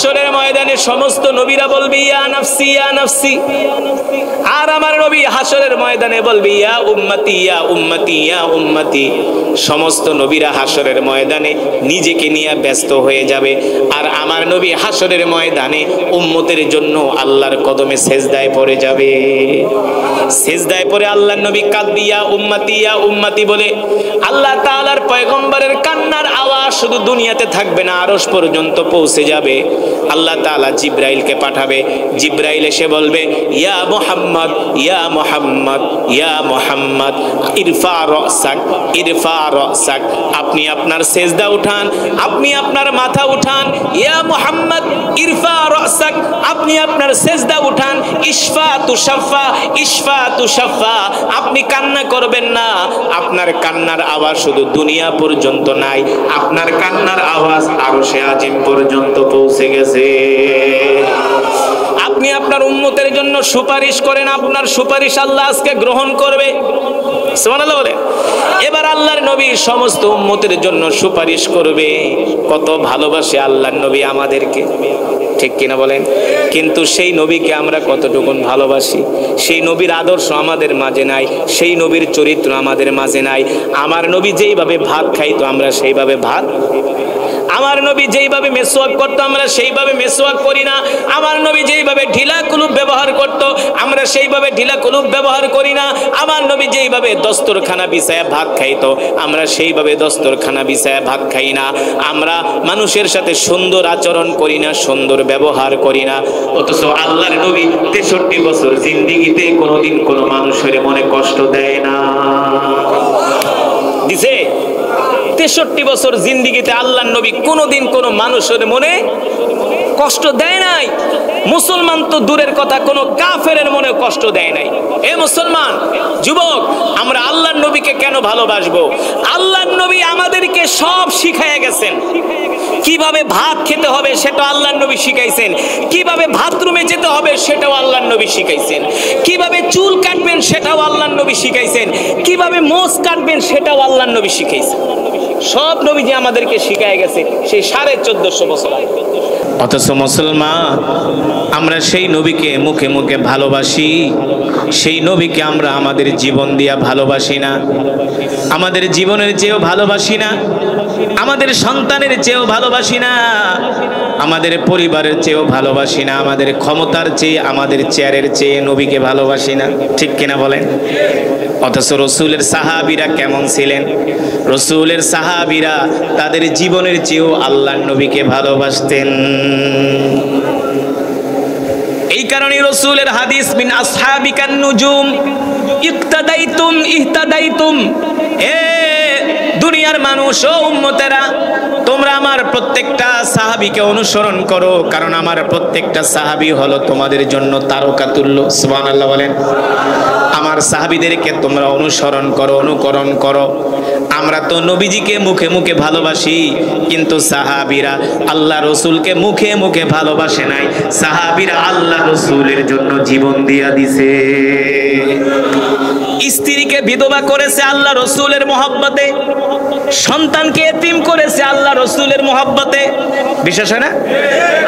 হাসরের ময়দানে সমস্ত নবীরা বলবে ইয়া নাফসি ইয়া নাফসি, আর আমার নবী হাসরের ময়দানে বলবে ইয়া উম্মতি ইয়া উম্মতি ইয়া উম্মতি। সমস্ত নবীরা হাসরের ময়দানে নিজেকে নিয়ে ব্যস্ত হয়ে যাবে, আর আমার নবী হাসরের ময়দানে উম্মতের জন্য আল্লাহর কদমে সেজদায় পড়ে যাবে। সেজদায় পড়ে আল্লাহর নবী কাঁদবে ইয়া উম্মতি বলে। আল্লাহ তাআলার পয়গম্বরের কান্নার আওয়াজ শুধু দুনিয়াতে থাকবে না, আরশ পর্যন্ত পৌঁছে যাবে। আল্লাহ তাআলা জিব্রাইলকে পাঠাবে। জিব্রাইল এসে বলবে ইয়া মুহাম্মদ ইয়া মুহাম্মদ ইয়া মুহাম্মদ ইরফা রাসাক ইরফা রাসাক, আপনি আপনার সেজদা উঠান, আপনি আপনার মাথা উঠান। ইয়া মুহাম্মদ ইরফা রাসাক, আপনি আপনার সেজদা উঠান। ইশফা তুশাফা ইশফা তুশাফা, আপনি কান্না করবেন না। আপনার কান্নার আওয়াজ শুধু দুনিয়া পর্যন্ত নাই, আপনার কান্নার আওয়াজ আরশে আজিম পর্যন্ত পৌঁছে গেছে। আপনি আপনার উম্মতের জন্য সুপারিশ করেন, আপনার সুপারিশ আল্লাহ আজকে গ্রহণ করবে। সুবহানাল্লাহ বলেন। এবার আল্লাহর নবী সমস্ত উম্মতের জন্য সুপারিশ করবে। কত ভালোবাসে আল্লাহর নবী আমাদেরকে, ঠিক কিনা বলেন? কিন্তু সেই নবীকে আমরা কতটুকু ভালোবাসি? সেই নবীর আদর্শ আমাদের মাঝে নাই, সেই নবীর চরিত্র আমাদের মাঝে নাই। আমার নবী যেইভাবে ভাত খাইতো আমরা সেইভাবে ভাত, আমার নবী যেইভাবে মেসওয়াক করতো আমরা সেইভাবে মেসওয়াক করি না। আমার নবী যেইভাবে ঢিলা কুলুপ ব্যবহার করতো আমরা সেইভাবে ঢিলা কুলুপ ব্যবহার করি না। আমার নবী যেইভাবে দস্তরখানা বিছায়া ভাত খাইতো আমরা সেইভাবে দস্তরখানা বিছায়া ভাত খাই না। আমরা মানুষের সাথে সুন্দর আচরণ করি না, সুন্দর ব্যবহার করি না। অথচ আল্লাহর নবী 63 বছর জিন্দেগিতে কোনোদিন কোনো মানুষের মনে কষ্ট দেয় না। দিছে 63 বছর জিন্দেগিতে আল্লাহর নবী কোনোদিন কোনো মানুষের মনে কষ্ট দেয় নাই। মুসলমান তো দূরের কথা, কোনো কাফেরের মনে কষ্ট দেয় নাই। এ মুসলমান যুবক, আমরা আল্লাহর নবীকে কেন ভালোবাসবো? আল্লাহর নবী আমাদেরকে সব শিখাইয়া গেছেন। কিভাবে ভাত খেতে হবে সেটা আল্লাহর নবী শিখাইছেন, কিভাবে বাথরুমে যেতে হবে সেটাও আল্লাহর নবী শিখাইছেন, কিভাবে চুল কাটবেন সেটাও আল্লাহর নবী শিখাইছেন, কিভাবে মোষ কাটবেন সেটাও আল্লাহর নবী শিখাইছেন। সব নবী যে আমাদেরকে শিখায় গেছে সেই 1450 বছর আগে। অথচ মুসলমান আমরা সেই নবীকে মুখে মুখে ভালোবাসি, সেই নবীকে আমরা আমাদের জীবন দিয়া ভালোবাসি না। আমাদের জীবনের চেয়েও ভালোবাসি না, আমাদের সন্তানের চেয়েও ভালোবাসি না, আমাদের পরিবারের চেয়েও ভালোবাসি না, আমাদের ক্ষমতার চেয়ে, আমাদের চেয়ারের চেয়ে নবীকে ভালোবাসি না, ঠিক কিনা বলেন? অথচ রসুলের সাহাবীরা কেমন ছিলেন? রসুলের সাহাবীরা তাদের জীবনের চেয়েও আল্লাহর নবীকে ভালোবাসতেন। এই কারণে রসুলের হাদিস মিন আসহাবিকান নুজুম ইক্তাদাইতুম ইহতাদাইতুম, এ দুনিয়ার মানুষ ও উম্মতেরা, তোমরা আমার প্রত্যেকটা সাহাবীকে অনুসরণ করো, কারণ আমার প্রত্যেকটা সাহাবী হলো তোমাদের জন্য তারকা তুল্য। সুবহানাল্লাহ বলেন। আমার সাহাবীদেরকে তোমরা অনুসরণ করো, অনুকরণ করো। আমরা তো নবীজিকে মুখে মুখে ভালোবাসি, কিন্তু সাহাবীরা আল্লাহ রসুলকে মুখে মুখে ভালোবাসে নাই। সাহাবীরা আল্লাহ রসুলের জন্য জীবন দিয়া দিছে। স্ত্রীকে বিধবা করেছে আল্লাহ রসুলের মহব্বতে, সন্তানকে এতিম করেছে আল্লাহ রসুলের মহব্বতে। বিশ্বাস হয় না?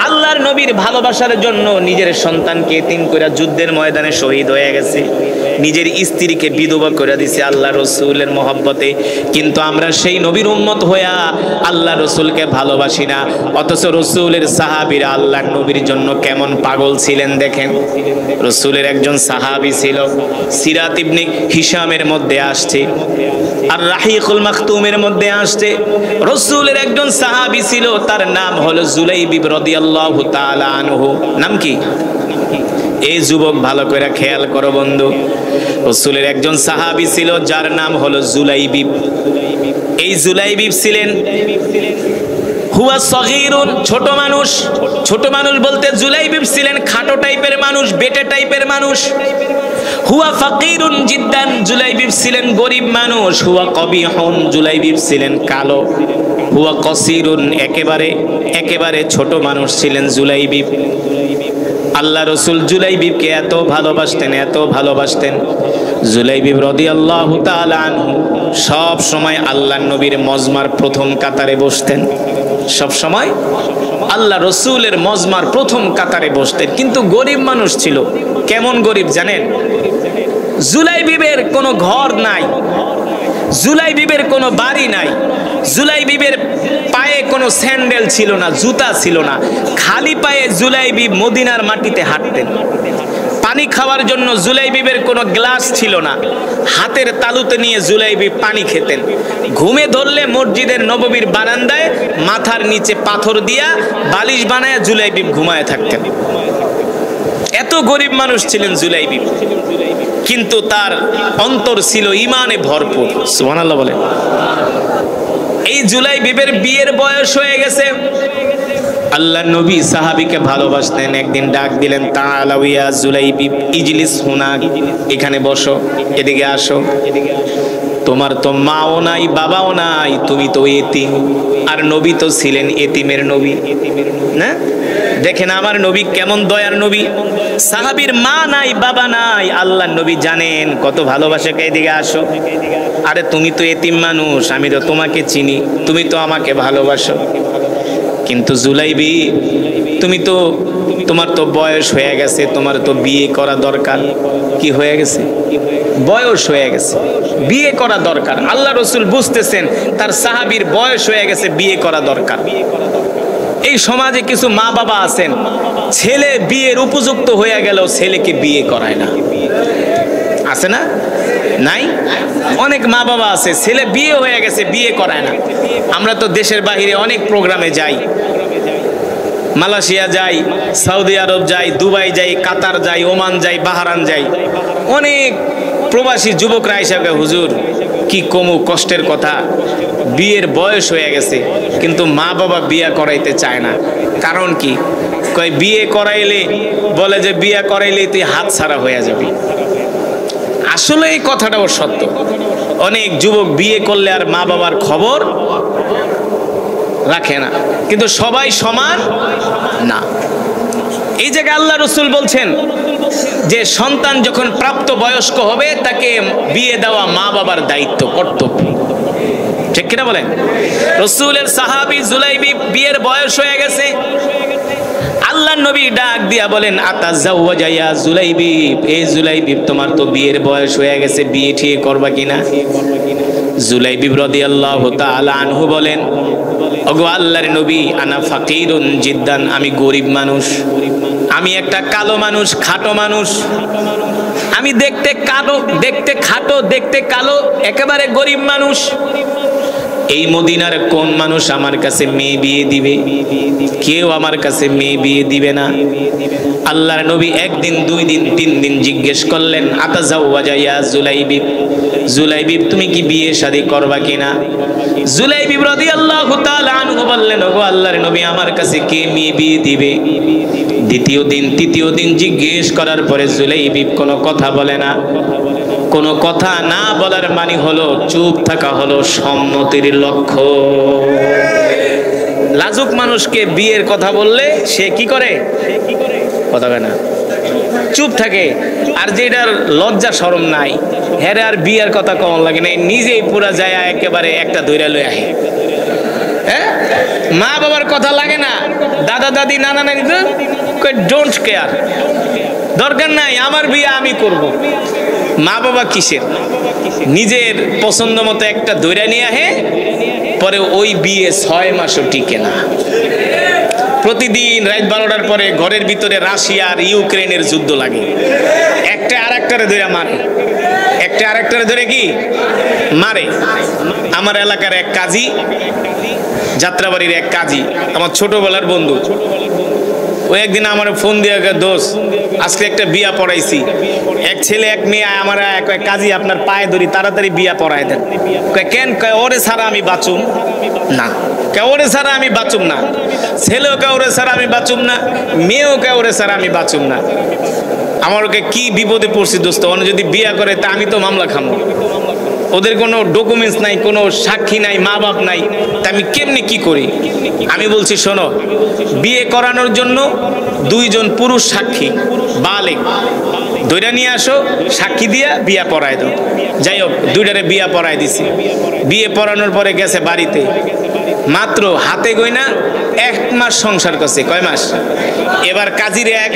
আল্লাহর নবীর ভালোবাসার জন্য নিজের সন্তানকে এতিম করে যুদ্ধের ময়দানে শহীদ হয়ে গেছে, নিজের স্ত্রীকে বিধবা করে দিছে আল্লাহ রসুলের মহব্বতে। কিন্তু আমরা সেই নবীর উম্মত হইয়া আল্লাহ রসুলকে ভালোবাসি না। অথচ রসুলের সাহাবীরা আল্লাহর নবীর জন্য কেমন পাগল ছিলেন দেখেন। রসুলের একজন সাহাবী ছিল, সিরাত ইবনে হিশামের মধ্যে আসছে, আর রাহিকুল মাখতুমের মধ্যে আসছে। রসুলের একজন সাহাবী ছিল, তার নাম হলো জুলাইবিব রাদিয়াল্লাহু তাআলা আনহু। নাম কি? এই যুবক ভালো করে খেয়াল করো বন্ধু, রসুলের একজন সাহাবী ছিল যার নাম হলো জুলাইবিব। এই জুলাইবিব ছিলেন হুয়া সগীরুন, ছোট মানুষ। ছোট মানুষ বলতে জুলাইবিব ছিলেন খাটো টাইপের মানুষ, বেটে টাইপের মানুষ। হুয়া ফাকিরুন জিদ্দান, জুলাইবিব ছিলেন গরিব মানুষ। হুয়া কবিহুন, জুলাইবিব ছিলেন কালো। হুয়া কসিরুন, একেবারে ছোট মানুষ ছিলেন জুলাইবিব। আল্লাহ রসুল জুলাইবিবকে এত ভালোবাসতেন, এত ভালোবাসতেন। জুলাইবিব রাদিয়াল্লাহু তাআলা আনহু সব সময় আল্লাহর নবীর মজমার প্রথম কাতারে বসতেন। সব সময় আল্লাহ রসুলের মজমার প্রথম কাতারে বসতেন। কিন্তু গরিব মানুষ ছিল। কেমন গরিব জানেন? জুলাইবিবের কোনো ঘর নাই, জুলাইবিবের কোনো বাড়ি নাই, জুলাইবিবের পায়ে কোনো স্যান্ডেল ছিল না, জুতা ছিল না, খালি পায়ে জুলাইবিব মদিনার মাটিতে হাঁটতেন। পানি খাওয়ার জন্য জুলাইবিবের কোনো গ্লাস ছিল না, হাতের তালুতে নিয়ে জুলাইবিব পানি খেতেন। ঘুমে ধরলে মসজিদের নববীর বারান্দায় মাথার নিচে পাথর দিয়া বালিশ বানায় জুলাইবিব ঘুমায় থাকতেন। এত গরিব মানুষ ছিলেন জুলাইবিব, কিন্তু তার অন্তর ছিল ঈমানে ভরপুর। সুবহানাল্লাহ বলেন। এই জুলাইবিবের বিয়ের বয়স হয়ে গেছে। আল্লাহ নবী সাহাবীকে ভালোবাসতেন। একদিন ডাক দিলেন, তাআলা ইয়া জুলাইবিব ইজলিস হুনাক, এখানে বসো, এদিকে আসো। তোমার তো মাও নাই, বাবাও নাই, তুমি তো এতিম। আর নবী তো ছিলেন এতিমের নবী না? দেখেন আমার নবী কেমন দয়ার নবী। সাহাবীর মা নাই, বাবা নাই, আল্লাহ নবী জানেন কত ভালোবাসে। এদিকে আসো। আরে তুমি তো এতিম মানুষ, আমি তো তোমাকে চিনি, তুমি তো আমাকে ভালোবাসো। কিন্তু জুলাইবি, তোমার তো বয়স হয়ে গেছে, তোমার তো বিয়ে করা দরকার। কি হয়ে গেছে? বয়স হয়ে গেছে, বিয়ে করা দরকার। আল্লাহ রসুল বুঝতেছেন তার সাহাবীর বয়স হয়ে গেছে, বিয়ে করা দরকার। এই সমাজে কিছু মা বাবা আছেন, ছেলে বিয়ের উপযুক্ত হয়ে গেল ছেলেকে বিয়ে করায় না। আছে না? নাই? অনেক মা বাবা আছে, ছেলে বিয়ে হয়ে গেছে, বিয়ে করায় না। আমরা তো দেশের বাহিরে অনেক প্রোগ্রামে যাই, মালয়েশিয়া যাই, সৌদি আরব যাই, দুবাই যাই, কাতার যাই, ওমান যাই, বাহরান যাই। অনেক প্রবাসী যুবকরা হিসাবে, হুজুর কি কমু কষ্টের কথা, বিয়ের বয়স হয়ে গেছে কিন্তু মা বাবা বিয়ে করাইতে চায় না। কারণ কি? কয় বিয়ে করাইলে, বলে যে বিয়ে করাইলে তুই হাত ছাড়া হয়ে যাবি। আসলে এই কথাটাও সত্য। অনেক যুবক বিয়ে করলে আর মা বাবার খবর রাখে না, কিন্তু সবাই সমান না। এই জায়গায় আল্লাহ রসুল বলছেন যে সন্তান যখন প্রাপ্ত বয়স্ক হবে তাকে বিয়ে দেওয়া মা বাবার দায়িত্ব, কর্তব্য। ঠিক কিনা বলেন? রসুলের সাহাবী জুলাইবি বিয়ের বয়স হয়ে গেছে। আল্লাহ নবী ডাক দিয়া বলেন, আতাজাওয়াজা ইয়া জুলাইবিব, এই জুলাইবিব তোমার তো বিয়ের বয়স হয়ে গেছে, বিয়ে ঠিক করবা কিনা? জুলাইবিব রাদিয়াল্লাহু তাআলা আনহু বলেন, ওগো আল্লাহর নবী, আনা ফাকিরুন জিদ্দান, আমি গরিব মানুষ, আমি একটা কালো মানুষ, খাটো মানুষ, আমি দেখতে কালো, দেখতে খাটো, দেখতে কালো, একেবারে গরিব মানুষ। এই মদিনার কোন মানুষ আমার কাছে মেয়ে বিয়ে দিবে? কেউ আমার কাছে মেয়ে বিয়ে দিবে না। আল্লাহর নবী একদিন, দুই দিন, তিন দিন জিজ্ঞেস করলেন, আতাজাওয়াজা ইয়া জুলাইবিব, জুলাইবিব তুমি কি বিয়ে শাদী করবা কিনা? জুলাইবিব রাদিয়াল্লাহু তাআলা আনহু বললেন, ওগো আল্লাহর নবী, আমার কাছে কে মেয়ে বিয়ে দিবে? দ্বিতীয় দিন, তৃতীয় দিন জিজ্ঞেস করার পরে জুলাইবিব কোনো কথা বলে না। কোনো কথা না বলার মানে হলো চুপ থাকা, হলো সম্মতির লক্ষ্য। লাজুক মানুষকে বিয়ের কথা বললে সে কি করে? কথা কয় না, চুপ থাকে। আর যেটার লজ্জা শরম নাই, হেরে আর বিয়ের কথা কেমন লাগে না, নিজেই পুরা যায় একেবারে একটা ধইরা লই আহে। হ্যাঁ, মা বাবার কথা লাগে না, দাদা দাদি নানা নানি ডোন্ট কেয়ার, দরকার নাই, আমার বিয়ে আমি করব। মা বাবা কিসের? নিজের পছন্দ মতো একটা ধইরা নিয়ে আহে, পরে ওই বিয়ে 6 মাসও টিকে না। প্রতিদিন রাত 12টার পরে ঘরের ভিতরে রাশিয়া আর ইউক্রেনের যুদ্ধ লাগে, একটা আরেকটারে ধরে মারে, একটা আরেকটারে ধরে কি মারে। আমার এলাকার এক কাজী, যাত্রাবাড়ির এক কাজী, আমার ছোটবেলার বন্ধু, ও একদিন আমার ফোন দিয়ে, দোস্ত আজকে একটা বিয়া পড়াইছি, এক ছেলে এক মেয়ে, আমার কাজী আপনার পায়ে ধরি, তাড়াতাড়ি বিয়া পড়ায় দেন। কেন? ওরে ছাড়া আমি বাঁচুম না, ওরে ছাড়া আমি বাঁচুম না, ছেলেও ওরে ছাড়া আমি বাঁচুম না, মেয়েও ওরে ছাড়া আমি বাঁচুম না। আমার ওকে কি বিপদে পড়ছি দোস্ত, অন্য যদি বিয়া করে তা আমি তো মামলা খামো। ওদের কোনো ডকুমেন্টস নাই, কোনো সাক্ষী নাই, মা বাপ নাই, তা আমি কেমনি কি করি? আমি বলছি শোনো, বিয়ে করানোর জন্য 2 জন পুরুষ সাক্ষী বালেগ ধইরা নিয়ে আসো, সাক্ষী দিয়া বিয়া পড়ায় দাও। যাই হোক, 2টারে বিয়া পড়ায় দিছি। বিয়ে পড়ানোর পরে গেছে বাড়িতে, মাত্র হাতে গয়না 1 মাস সংসার করছে। কয় মাস? এবার কাজীরে এক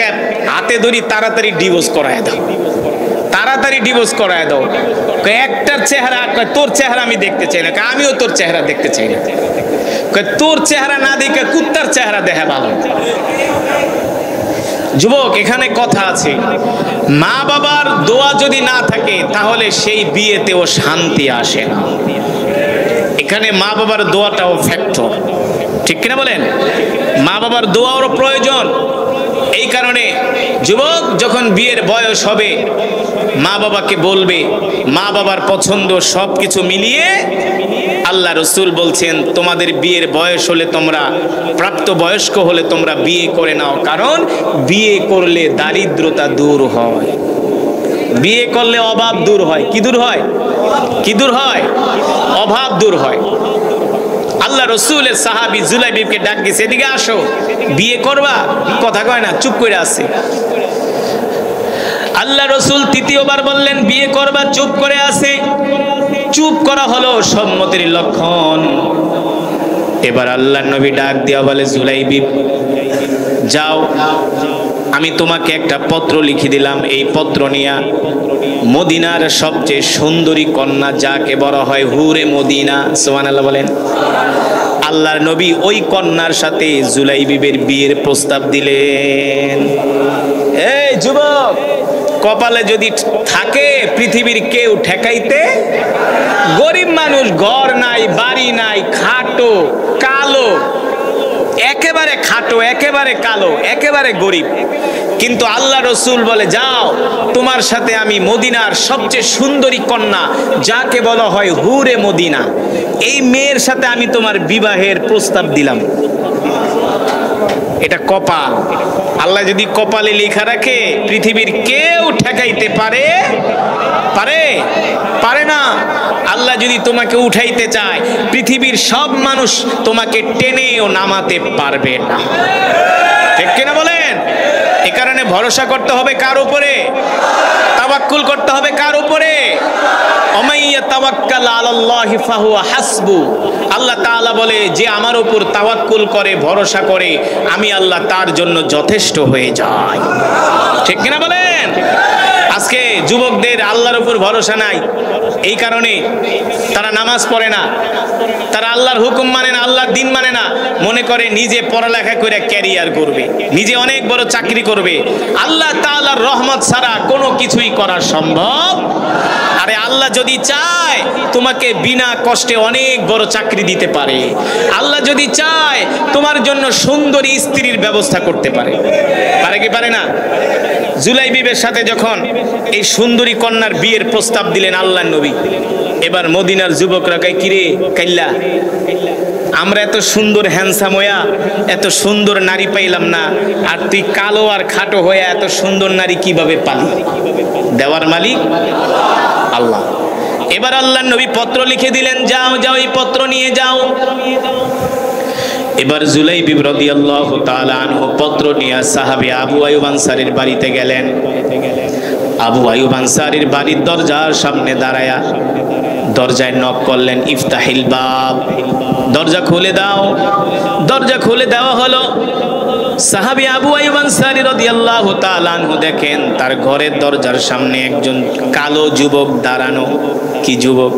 হাতে ধরি, তাড়াতাড়ি ডিভোর্স করায় দাও, তাড়াতাড়ি ডিভোর্স করায় দাও। একটার চেহারা, তোর চেহারা আমি দেখতে চাই না। আমিও তোর চেহারা দেখতে চাই না। তোর চেহারা না দেখে কুত্তার চেহারা দেখা ভালো। যুবক, এখানে কথা আছে, মা বাবার দোয়া যদি না থাকে তাহলে সেই বিয়েতেও শান্তি আসে না। এখানে মা বাবার দোয়াটাও ফ্যাক্টর, ঠিক কিনা বলেন? মা বাবার দোয়ারও প্রয়োজন। এই কারণে যুবক যখন বিয়ের বয়স হবে মা বাবাকে বলবে, মা বাবার পছন্দ সব কিছু মিলিয়ে আল্লাহ রসুল বলছেন তোমাদের বিয়ের বয়স হলে, তোমরা প্রাপ্ত বয়স্ক হলে তোমরা বিয়ে করে নাও, কারণ বিয়ে করলে দারিদ্রতা দূর হয়, বিয়ে করলে অভাব দূর হয়। কি দূর হয়? কি দূর হয়? অভাব দূর হয়। আল্লাহ রসুলের সাহাবী জুলাইবিবকে ডাক দিয়েছে, এদিকে আসো, বিয়ে করবা? কথা কয় না, চুপ করে আছে। আল্লাহ রসুল তৃতীয়বার বললেন বিয়ে করবা, চুপ করে আছে। চুপ করা হলো সম্মতির লক্ষণ। এবার আল্লাহ নবী ডাক দিয়া বলে, জুলাইবিব যাও, আমি তোমাকে একটা পত্র লিখে দিলাম, এই পত্র নিয়া মদিনার সবচেয়ে সুন্দরী কন্যা যাকে বলা হয় হুরে মদিনা, সুবহানাল্লাহ বলেন, আল্লাহর নবী ওই কন্যার সাথে জুলাইবিবের বিয়ের প্রস্তাব দিলেন। এই যুবক, কপালে যদি থাকে পৃথিবীর কেউ ঠেকাইতে, গরিব মানুষ, ঘর নাই, বাড়ি নাই, খাটো, কালো, একেবারে খাটো, একেবারে কালো, একেবারে গরিব, কিন্তু আল্লাহ রসুল বলে যাও, তোমার সাথে আমি মদিনার সবচেয়ে সুন্দরী কন্যা যাকে বলা হয় হুরে মদিনা, এই মেয়ের সাথে আমি তোমার বিবাহের প্রস্তাব দিলাম। এটা কপাল। আল্লাহ যদি কপালে লেখা রাখে পৃথিবীর কেউ ঠেকাইতে পারে? পারে? পারে না। আল্লাহ যদি তোমাকে উঠাইতে চায় পৃথিবীর সব মানুষ তোমাকে টেনেও নামাতে পারবে না, ঠিক কিনা বলেন? এ কারণে ভরসা করতে হবে কার উপরে? তাওয়াক্কুল করতে হবে কার উপরে? ওমাইয়া তাওয়াক্কাল আলাল্লাহি ফাহুয়া হাসবু। আল্লাহ তাআলা বলে, যে আমার উপর তাওয়াক্কুল করে, ভরসা করে, আমি আল্লাহ তার জন্য যথেষ্ট হয়ে যাই, ঠিক কিনা বলেন? আজকে যুবকদের আল্লাহর উপর ভরসা নাই, এই কারণে তারা নামাজ পড়ে না, তারা আল্লাহর হুকুম মানে না, আল্লাহর দিন মানে না, মনে করে নিজে পড়ালেখা করে ক্যারিয়ার করবে, নিজে অনেক বড় চাকরি করবে। আল্লাহ তাআলার রহমত ছাড়া কোনো কিছুই করা সম্ভব। আরে আল্লাহ যদি চায় তোমাকে বিনা কষ্টে অনেক বড় চাকরি দিতে পারে, আল্লাহ যদি চায় তোমার জন্য সুন্দরী স্ত্রীর ব্যবস্থা করতে পারে। পারে কি পারে না? জুলাইবিবের সাথে যখন এই সুন্দরী কন্যার বিয়ের প্রস্তাব দিলেন আল্লাহর নবী, এবার মদিনার যুবকরা কয়, কিরে কাইল্লা, আমরা এত সুন্দর হ্যান্ডসাম হইয়া এত সুন্দর নারী পাইলাম না, আর তুই কালো আর খাটো হয়ে এত সুন্দর নারী কিভাবে পালি? দেওয়ার মালিক আল্লাহ। এবার আল্লাহর নবী পত্র লিখে দিলেন, যাও যাও, এই পত্র নিয়ে যাও। এবার জুলাইবিব রাদিয়াল্লাহু তাআলা আনহু পত্র নিয়ে সাহাবী আবু আইয়ুব আনসারীর বাড়িতে গেলেন। আবু আইয়ুব আনসারীর বাড়ির দরজার সামনে দাঁড়ায়া দরজায় নক করলেন, ইফতাহিল বাব, দরজা খুলে দাও। দরজা খুলে দেওয়া হলো। সাহাবী আবু আইয়ুব আনসারী রাদিয়াল্লাহু তাআলা আনহু দেখেন তার ঘরের দরজার সামনে একজন কালো যুবক দাঁড়ানো। কি যুবক?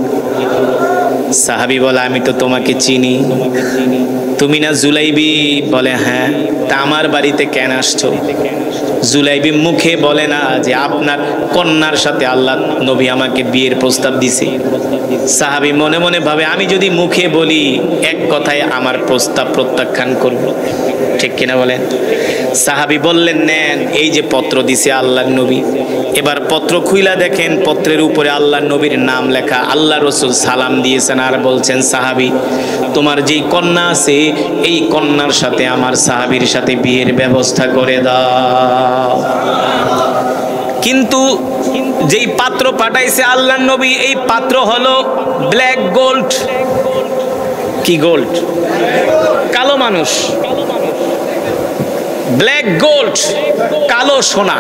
সাহাবী বলে, আমি তো তোমাকে চিনি, তুমি না জুলাইবি? বলে হ্যাঁ। তা আমার বাড়িতে কেন আসছো? জুলাইবি মুখে বলে না যে আপনার কন্যার সাথে আল্লাহ নবী আমাকে বিয়ের প্রস্তাব দিছে। সাহাবী মনে মনে ভাবে, আমি যদি মুখে বলি এক কথায় আমার প্রস্তাব প্রত্যাখ্যান করব, ঠিক কিনা বলেন? সাহাবী বললেন, নেন, এই যে পত্র দিছে আল্লাহর নবী। এবার পত্র খুইলা দেখেন পত্রের উপরে আল্লাহর নবীর নাম লেখা। আল্লাহ রসুল সালাম দিয়েছেন আর বলছেন, সাহাবী তোমার যেই কন্যা আছে এই কন্যার সাথে আমার সাহাবীর সাথে বিয়ের ব্যবস্থা করে দাও। কিন্তু যেই পাত্র পাঠাইছে আল্লাহর নবী, এই পাত্র হলো ব্ল্যাক গোল্ড। কি গোল্ড? কালো মানুষ, ব্ল্যাক গোল্ড, কালো সোনা,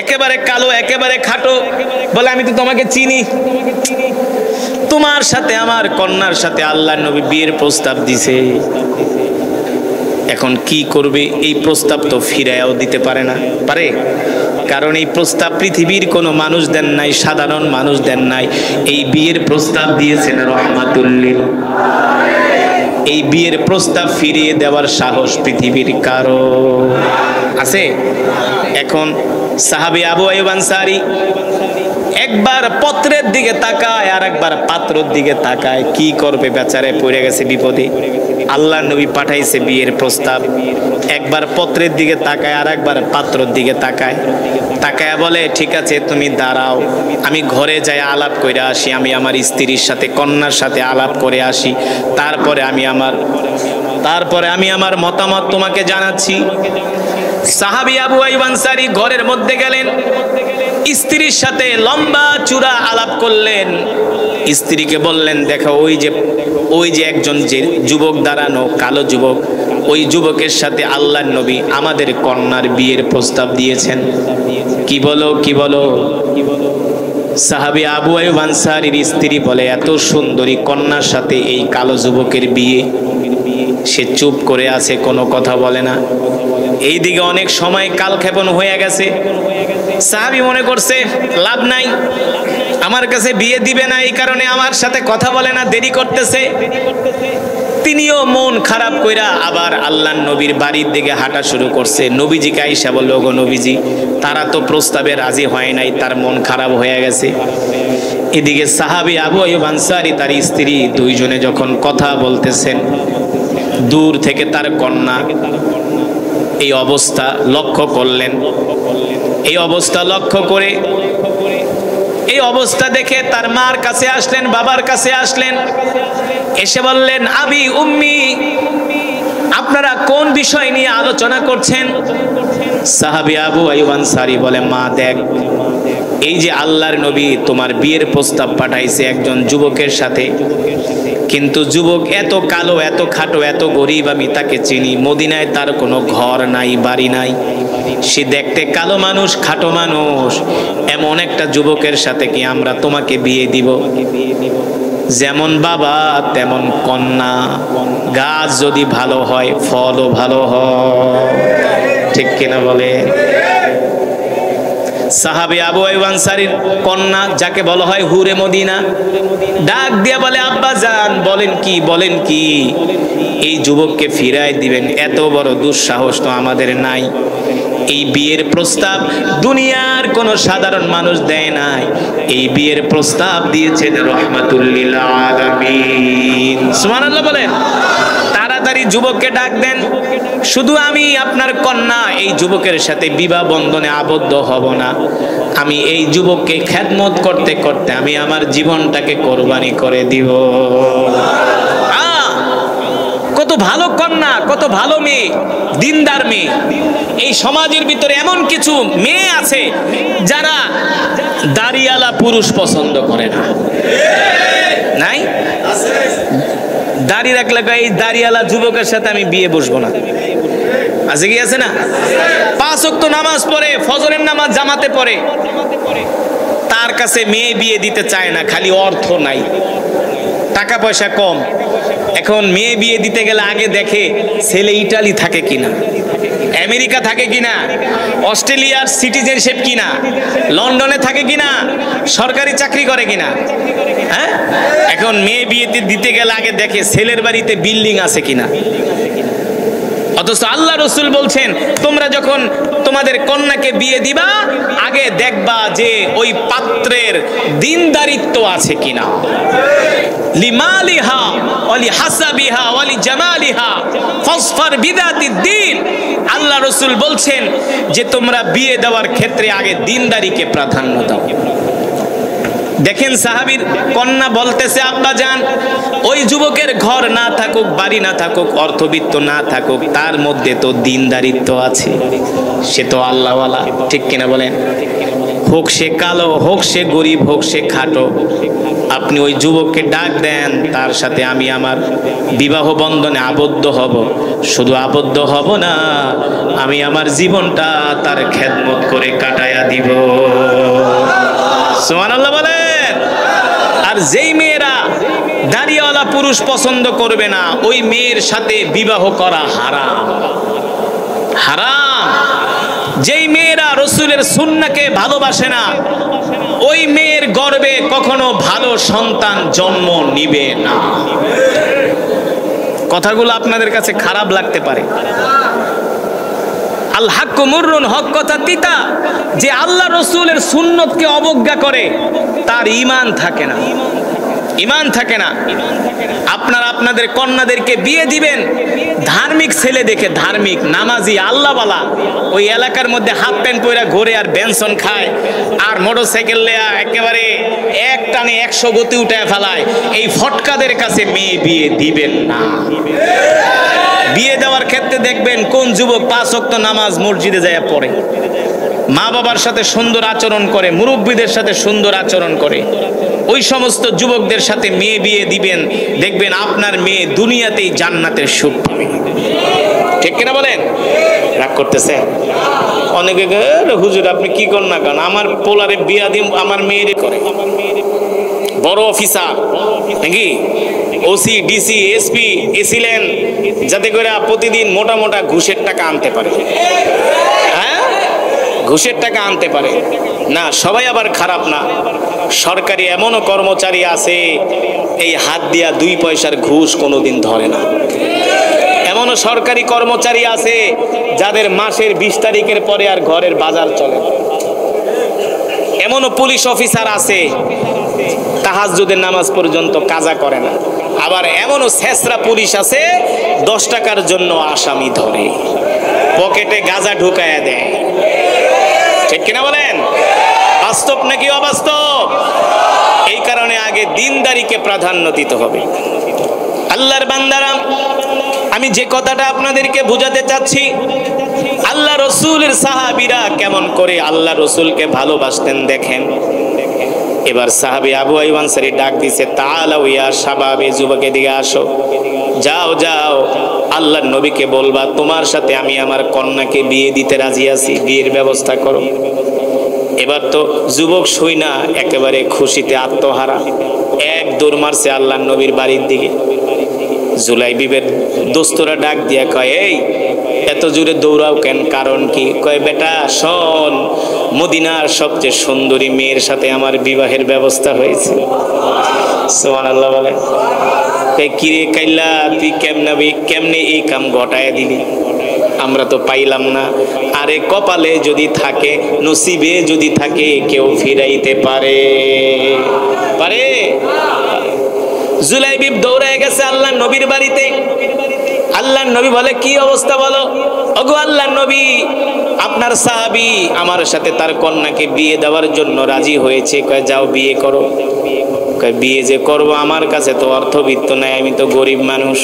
একেবারে কালো, একেবারে খাটো। বলে, আমি তো তোমাকে চিনি, তোমার সাথে আমার কন্যার সাথে আল্লাহর নবী বিয়ের প্রস্তাব দিছে। এখন কি করবে? এই প্রস্তাব তো ফিরাইয়াও দিতে পারে না, পারে? কারণ এই প্রস্তাব পৃথিবীর কোনো মানুষ দেন নাই, সাধারণ মানুষ দেন নাই। এই বিয়ের প্রস্তাব দিয়েছেন রহমাতুল্লিল। এই বিয়ের প্রস্তাব ফিরিয়ে দেওয়ার সাহস পৃথিবীর কারো আছে? এখন সাহাবী আবু আইয়ুব আনসারী একবার পত্রের দিকে তাকায় আর একবার পাত্রের দিকে তাকায়, কি করবে? বেচারে পড়ে গেছে বিপদে। আল্লাহর নবী পাঠাইছে বিয়ের প্রস্তাব, একবার পত্রের দিকে তাকায় আর একবার পাত্রের দিকে তাকায়। তাকায় বলে, ঠিক আছে তুমি দাঁড়াও, আমি ঘরে যাই আলাপ করে আসি, আমি আমার স্ত্রীর সাথে, কন্যার সাথে আলাপ করে আসি, তারপরে আমি আমার মতামত তোমাকে জানাচ্ছি। সাহাবী আবু আইয়ুব আনসারী ঘরের মধ্যে গেলেন, স্ত্রীর সাথে লম্বা চূড়া আলাপ করলেন। স্ত্রীকে বললেন, দেখো ওই যে একজন যে যুবক দাঁড়ানো, কালো যুবক, ওই যুবকের সাথে আল্লাহর নবী আমাদের কন্যার বিয়ের প্রস্তাব দিয়েছেন। কি বলো? সাহাবী আবু আইয়ুব আনসারীর স্ত্রী বলে, এত সুন্দরী কন্যার সাথে এই কালো যুবকের বিয়ে? সে চুপ করে আছে, কোনো কথা বলে না। এইদিকে অনেক সময় কালক্ষেপণ হয়ে গেছে। সাহাবী মনে করছে লাভ নাই, আমার কাছে বিয়ে দিবে না, এই কারণে আমার সাথে কথা বলে না, দেরি করতেছে। তিনিও মন খারাপ কইরা আবার আল্লাহর নবীর বাড়ির দিকে হাঁটা শুরু করছে। নবীজিকে আইসা বলল, ওগো নবীজি, তারা তো প্রস্তাবে রাজি হয় নাই, তার মন খারাপ হয়ে গেছে। এদিকে সাহাবী আবু আইয়ুব আনসারী তার স্ত্রী দুইজনে যখন কথা বলতেছেন, দূর থেকে তার কন্যা এই অবস্থা লক্ষ্য করলেন। এই অবস্থা লক্ষ্য করে, এই অবস্থা দেখে তার মার কাছে আসলেন, বাবার কাছে আসলেন, এসে বললেন, আবি উম্মি, আপনারা কোন বিষয় নিয়ে আলোচনা করছেন? সাহাবী আবু আইয়ুব আনসারী বলে, মা দেখ, এই যে আল্লাহর নবী তোমার বিয়ের প্রস্তাব পাঠাইছে একজন যুবকের সাথে, কিন্তু যুবক এত কালো, এত খাটো, এত গরিব, আমি তাকে চিনি। মদিনায় তার কোনো ঘর নাই, বাড়ি নাই, সে দেখতে কালো মানুষ, খাটো মানুষ। এমন একটা যুবকের সাথে কি আমরা তোমাকে বিয়ে দিব? যেমন বাবা তেমন কন্যা, গাছ যদি ভালো হয় ফলও ভালো হয়, ঠিক কিনা বলে? সাহাবী আবু আইয়ুব আনসারীর কন্যা, যাকে বলা হয় হুরে মদিনা, ডাক দিয়া বলে, আব্বা জান, বলেন কি এই যুবককে ফিরাই দিবেন? এত বড় দুঃসাহস তো আমাদের নাই। এই বিয়ের প্রস্তাব দুনিয়ার কোন সাধারণ মানুষ দেয় নাই, এই বিয়ের প্রস্তাব দিয়েছেন রাহমাতুল লিল আলামিন। সুবহানাল্লাহ বলেন। তাড়াতাড়ি যুবককে ডাক দেন, শুধু আমি আপনার কন্যা এই যুবকের সাথে বিবাহ বন্ধনে আবদ্ধ হব না, আমি এই যুবককে খেদমত করতে করতে আমি আমার জীবনটাকে কোরবানি করে দিব। কত ভালো কন্যা, কত ভালো মেয়ে, দিনদার মেয়ে। এই সমাজের ভিতরে এমন কিছু মেয়ে আছে যারা দাড়িওয়ালা পুরুষ পছন্দ করে না, নাই? দাড়ি রাখলে এই দাড়িওয়ালা যুবকের সাথে আমি বিয়ে বসবো না, আছে কি আছে না? 5 ওয়াক্ত নামাজ পড়ে, ফজরের নামাজ জামাতে পড়ে, তার কাছে মেয়ে বিয়ে দিতে চায় না, খালি অর্থ নাই, টাকা পয়সা কম। এখন মেয়ে বিয়ে দিতে গেলে আগে দেখে ছেলে ইটালি থাকে কিনা, আমেরিকা থাকে কিনা, অস্ট্রেলিয়ার সিটিজেনশিপ কিনা, লন্ডনে থাকে কিনা, সরকারি চাকরি করে কিনা। হ্যাঁ, এখন মেয়ে বিয়ে দিতে গেলে আগে দেখে ছেলের বাড়িতে বিল্ডিং আছে কিনা। অথচ আল্লাহ রাসূল বলছেন, তোমরা যখন তোমাদের কন্যাকে বিয়ে দিবা আগে দেখবা যে ওই পাত্রের দিনদারিত্ব আছে কিনা। লিমালিহা ওয়ালি হাসাবিহা ওয়ালি জামালিহা ফাসফার বিদাতিদ দ্বীন। আল্লাহ রাসূল বলছেন যে তোমরা বিয়ে দেওয়ার ক্ষেত্রে আগে দিনদারিকে প্রাধান্য দাও। দেখেন সাহাবীর কন্যা বলতেছে, আব্বা জান, ওই যুবকের ঘর না থাকুক, বাড়ি না থাকুক, অর্থবিত্ত না থাকুক, তার মধ্যে তো দিনদারিত্ব আছে, সে তো আল্লাহওয়ালা, ঠিক কিনা বলেন? হোক সে কালো, হোক সে গরিব, হোক সে খাটো, আপনি ওই যুবককে ডাক দেন, তার সাথে আমি আমার বিবাহ বন্ধনে আবদ্ধ হব। শুধু আবদ্ধ হব না, আমি আমার জীবনটা তার খেদমত করে কাটায়া দিব। সুবহানাল্লাহ বলেন। আর যেই মেয়েরা দাড়িওয়ালা পুরুষ পছন্দ করবে না, ওই মেয়ের সাথে বিবাহ করা হারাম। হারাম। যেই মেয়েরা রসুলের সুন্নাহকে ভালোবাসে না, ওই মেয়ের গর্ভে কখনো ভালো সন্তান জন্ম নিবে না। কথাগুলো আপনাদের কাছে খারাপ লাগতে পারে। আল হাক্কু মুররুন, হক কথা তিতা। যে আল্লাহ রসুলের সুন্নতকে অবজ্ঞা করে তার ঈমান থাকে না, ঈমান থাকে না। আপনারা আপনাদের কন্যাদেরকে বিয়ে দিবেন ধার্মিক ছেলে দেখে, ধার্মিক নামাজি আল্লাহওয়ালা। ওই এলাকার মধ্যে হাফ প্যান্ট পরে ঘোরে আর বেনসন খায় আর মোটরসাইকেল নেয়া একেবারে এক টানে 100 গতি উঠায় ফেলায়, এই ফটকাদের কাছে মেয়ে বিয়ে দিবেন না। বিয়ে দেওয়ার ক্ষেত্রে দেখবেন কোন যুবক 5 ওয়াক্ত নামাজ মসজিদে যায় পড়ে, মা বাবার সাথে সুন্দর আচরণ করে, মুরব্বীদের সাথে সুন্দর আচরণ করে, ওই সমস্ত যুবকদের সাথে মেয়ে বিয়ে দিবেন, দেখবেন আপনার মেয়ে দুনিয়াতেই জান্নাতের সুখ পাবে। ঠিক কিনা বলেন? রাগ করতেছে অনেকে, হুজুর আপনি কি করেন না কেন, আমার পোলারে বিয়া দিন, আমার মেয়েরে করে বড় অফিসার নাকি ওসি ডিসি এসপি এসিলেন, যাতে করে প্রতিদিন মোটা মোটা ঘুষের টাকা আনতে পারে। হ্যাঁ, ঘুষের টাকা আনতে পারে না। সবাই আবার খারাপ না। সরকারি এমনও কর্মচারী আছে এই হাত দিয়া 2 পয়সার ঘুষ কোনোদিন ধরে না। এমনও সরকারি কর্মচারী আছে যাদের মাসের 20 তারিখের পরে আর ঘরের বাজার চলে। এমনও পুলিশ অফিসার আছে তাহাজ্জুদের নামাজ পর্যন্ত কাজা করে না। আবার এমনও ছেঁচড়া পুলিশ আছে 10 টাকার জন্য আসামি ধরে, পকেটে গাঁজা ঢুকায়া দেয়। ঠিক কিনা বলেন? বাস্তব নাকি অবাস্তব? এই কারণে আগে দিনদারিকে প্রাধান্য দিতে হবে। আল্লাহর বান্দারা, আমি যে কথাটা আপনাদেরকে বোঝাতে চাচ্ছি, আল্লাহ রসুলের সাহাবীরা কেমন করে আল্লাহ রসুলকে ভালোবাসতেন দেখেন। এবার সাহাবী আবু আইয়ুব আনসারী ডাক দিছে, তাআলাউ ইয়া শাবাবে, যুবক এদিকে আসো, যাও যাও আল্লাহর নবীকে বলবা তোমার সাথে আমি আমার কন্যাকে বিয়ে দিতে রাজি আছি, বিয়ের ব্যবস্থা করো। এবার তো যুবক শুইনা একেবারে খুশিতে আত্মহারা, এক দৌড় মারছে আল্লাহর নবীর বাড়ির দিকে। জুলাইবিবের দোস্তরা ডাক দিয়া কয়, এই এত জোরে দৌড়াও কেন, কারণ কি? কয়, বেটা শোন, মদিনার সবচেয়ে সুন্দরী মেয়ের সাথে আমার বিবাহের ব্যবস্থা হয়েছে। সুবহানাল্লাহ বলে। কয়, কিরে কাইলা, তুই কেমনে এই কাম ঘটায় দিলি? আমরা তো পাইলাম না। আরে কপালে যদি থাকে, নসিবে যদি থাকে, কেউ ফিরাইতে পারে পারে। জুলাইবিব দৌড়ে গেছে আল্লাহর নবীর বাড়িতে। আল্লাহর নবী বলে, কি অবস্থা বলো? ওগো আল্লাহর নবী, আপনার সাহাবী আমার সাথে তার কন্যাকে বিয়ে দেওয়ার জন্য রাজি হয়েছে। কয়, যাও বিয়ে করো। কয়, বিয়ে যে করব আমার কাছে তো অর্থবিত্ত নাই, আমি তো গরিব মানুষ।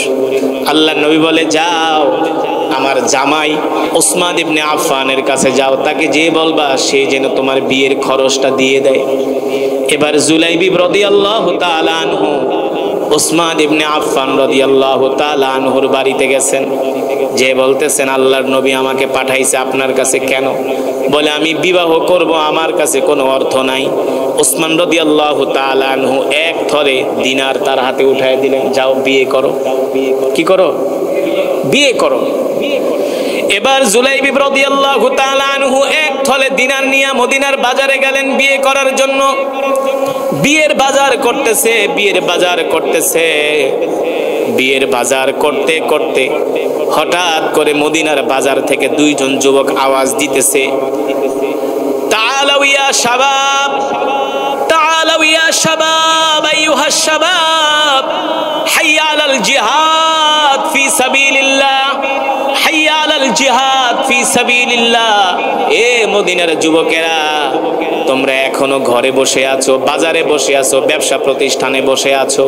আল্লাহর নবী বলে, যাও আমার জামাই ওসমান ইবনে আফফানের কাছে যাও, তাকে যে বলবা সে যেন তোমার বিয়ের খরচটা দিয়ে দেয়। এবার জুলাইবিব রাদিয়াল্লাহু তাআলা আনহু ওসমান ইবনে আফফান রাদিয়াল্লাহু তাআলা আনহুর বাড়িতে গেছেন, যে বলতেছেন, আল্লাহর নবী আমাকে পাঠাইছে আপনার কাছে কেন? বলে, আমি বিবাহ করব, আমার কাছে কোনো অর্থ নাই। ওসমান রাদিয়াল্লাহু তাআলা আনহু এক থরে দিনার তার হাতে উঠায় দিলেন, যাও বিয়ে করো। কি করো? বিয়ে করো। এবার জুলাইবিব রাদিয়াল্লাহু তাআলা আনহু এক থলে দিনার নিয়ে মদিনার বাজারে গেলেন বিয়ে করার জন্য। বিয়ের বাজার করতেছে, বিয়ের বাজার করতেছে। বিয়ের বাজার করতে করতে হঠাৎ করে মদিনার বাজার থেকে 2 জন যুবক আওয়াজ দিতেছে, তাআলাউ ইয়া শাবাব, তাআলাউ ইয়া শাবাব, আইয়ুহাস শাবাব, হাইয়া আলাল জিহাদ ফি সাবিলিল্লাহ, হাইয়া আলাল জিহাদ ফি সাবিলিল্লাহ। এ মদিনার যুবকেরা, তোমরা এখনো ঘরে বসে আছো, বাজারে বসে আছো, ব্যবসা প্রতিষ্ঠানে বসে আছো,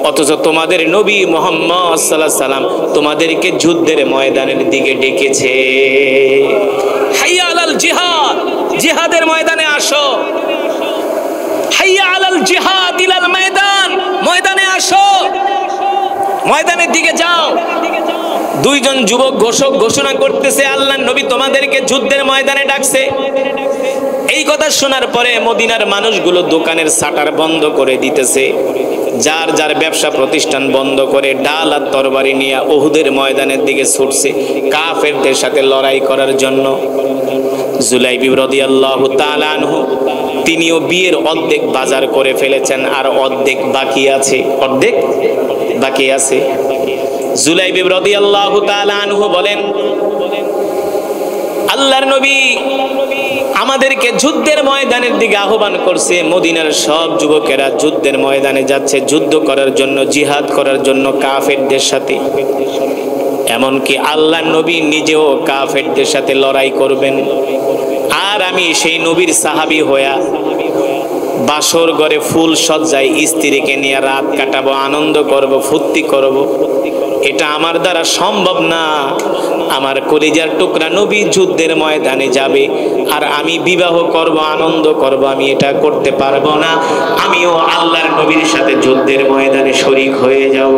অথচ তোমাদের নবী মুহাম্মদ সাল্লাল্লাহু আলাইহি সাল্লাম তোমাদেরকে যুদ্ধের ময়দানের দিকে ডেকেছে। হাইয়া আলাল জিহাদ, জিহাদের ময়দানে আসো। হাইয়া আলাল জিহাদ ইলাল ময়দান, ময়দানে আসো, ময়দানের দিকে যাও। 2 জন যুবক ঘোষণা করতেছে, আল্লাহর নবী তোমাদেরকে যুদ্ধের ময়দানে ডাকছে। এই কথা শোনার পরে মদিনার মানুষগুলো দোকানের শাটার বন্ধ করে দিতেছে, যার যার ব্যবসা প্রতিষ্ঠান বন্ধ করে ডাল আর তরবারি নিয়ে উহুদের ময়দানের দিকে ছুটছে কাফেরদের সাথে লড়াই করার জন্য। জুলাইবি রাদিয়াল্লাহু তাআলা আনহু তিনিও বিয়ের অর্ধেক বাজার করে ফেলেছেন, আর অর্ধেক বাকি আছে, অর্ধেক বাকি আছে। জুলাইবি রাদিয়াল্লাহু তাআলা আনহু বলেন, আল্লাহর নবী আমাদেরকে যুদ্ধের ময়দানের দিকে আহ্বান করছে। মদিনার সব যুবকেরা যুদ্ধের ময়দানে যাচ্ছে, যুদ্ধ করার জন্য, জিহাদ করার জন্য কাফেরদের সাথে। এমনকি আল্লাহর নবী নিজেও কাফেরদের সাথে লড়াই করবেন। আর আমি সেই নবীর সাহাবী হইয়া বাসর ঘরে ফুল সজ্জায় স্ত্রীকে নিয়ে রাত কাটাবো, আনন্দ করব, ফুর্তি করব, এটা আমার দ্বারা সম্ভব না। আমার কলিজার টুকরা নবী যুদ্ধের ময়দানে যাবে আর আমি বিবাহ করব, আনন্দ করব, আমি এটা করতে পারবো না। আমিও আল্লাহর নবীর সাথে যুদ্ধের ময়দানে শরীক হয়ে যাব।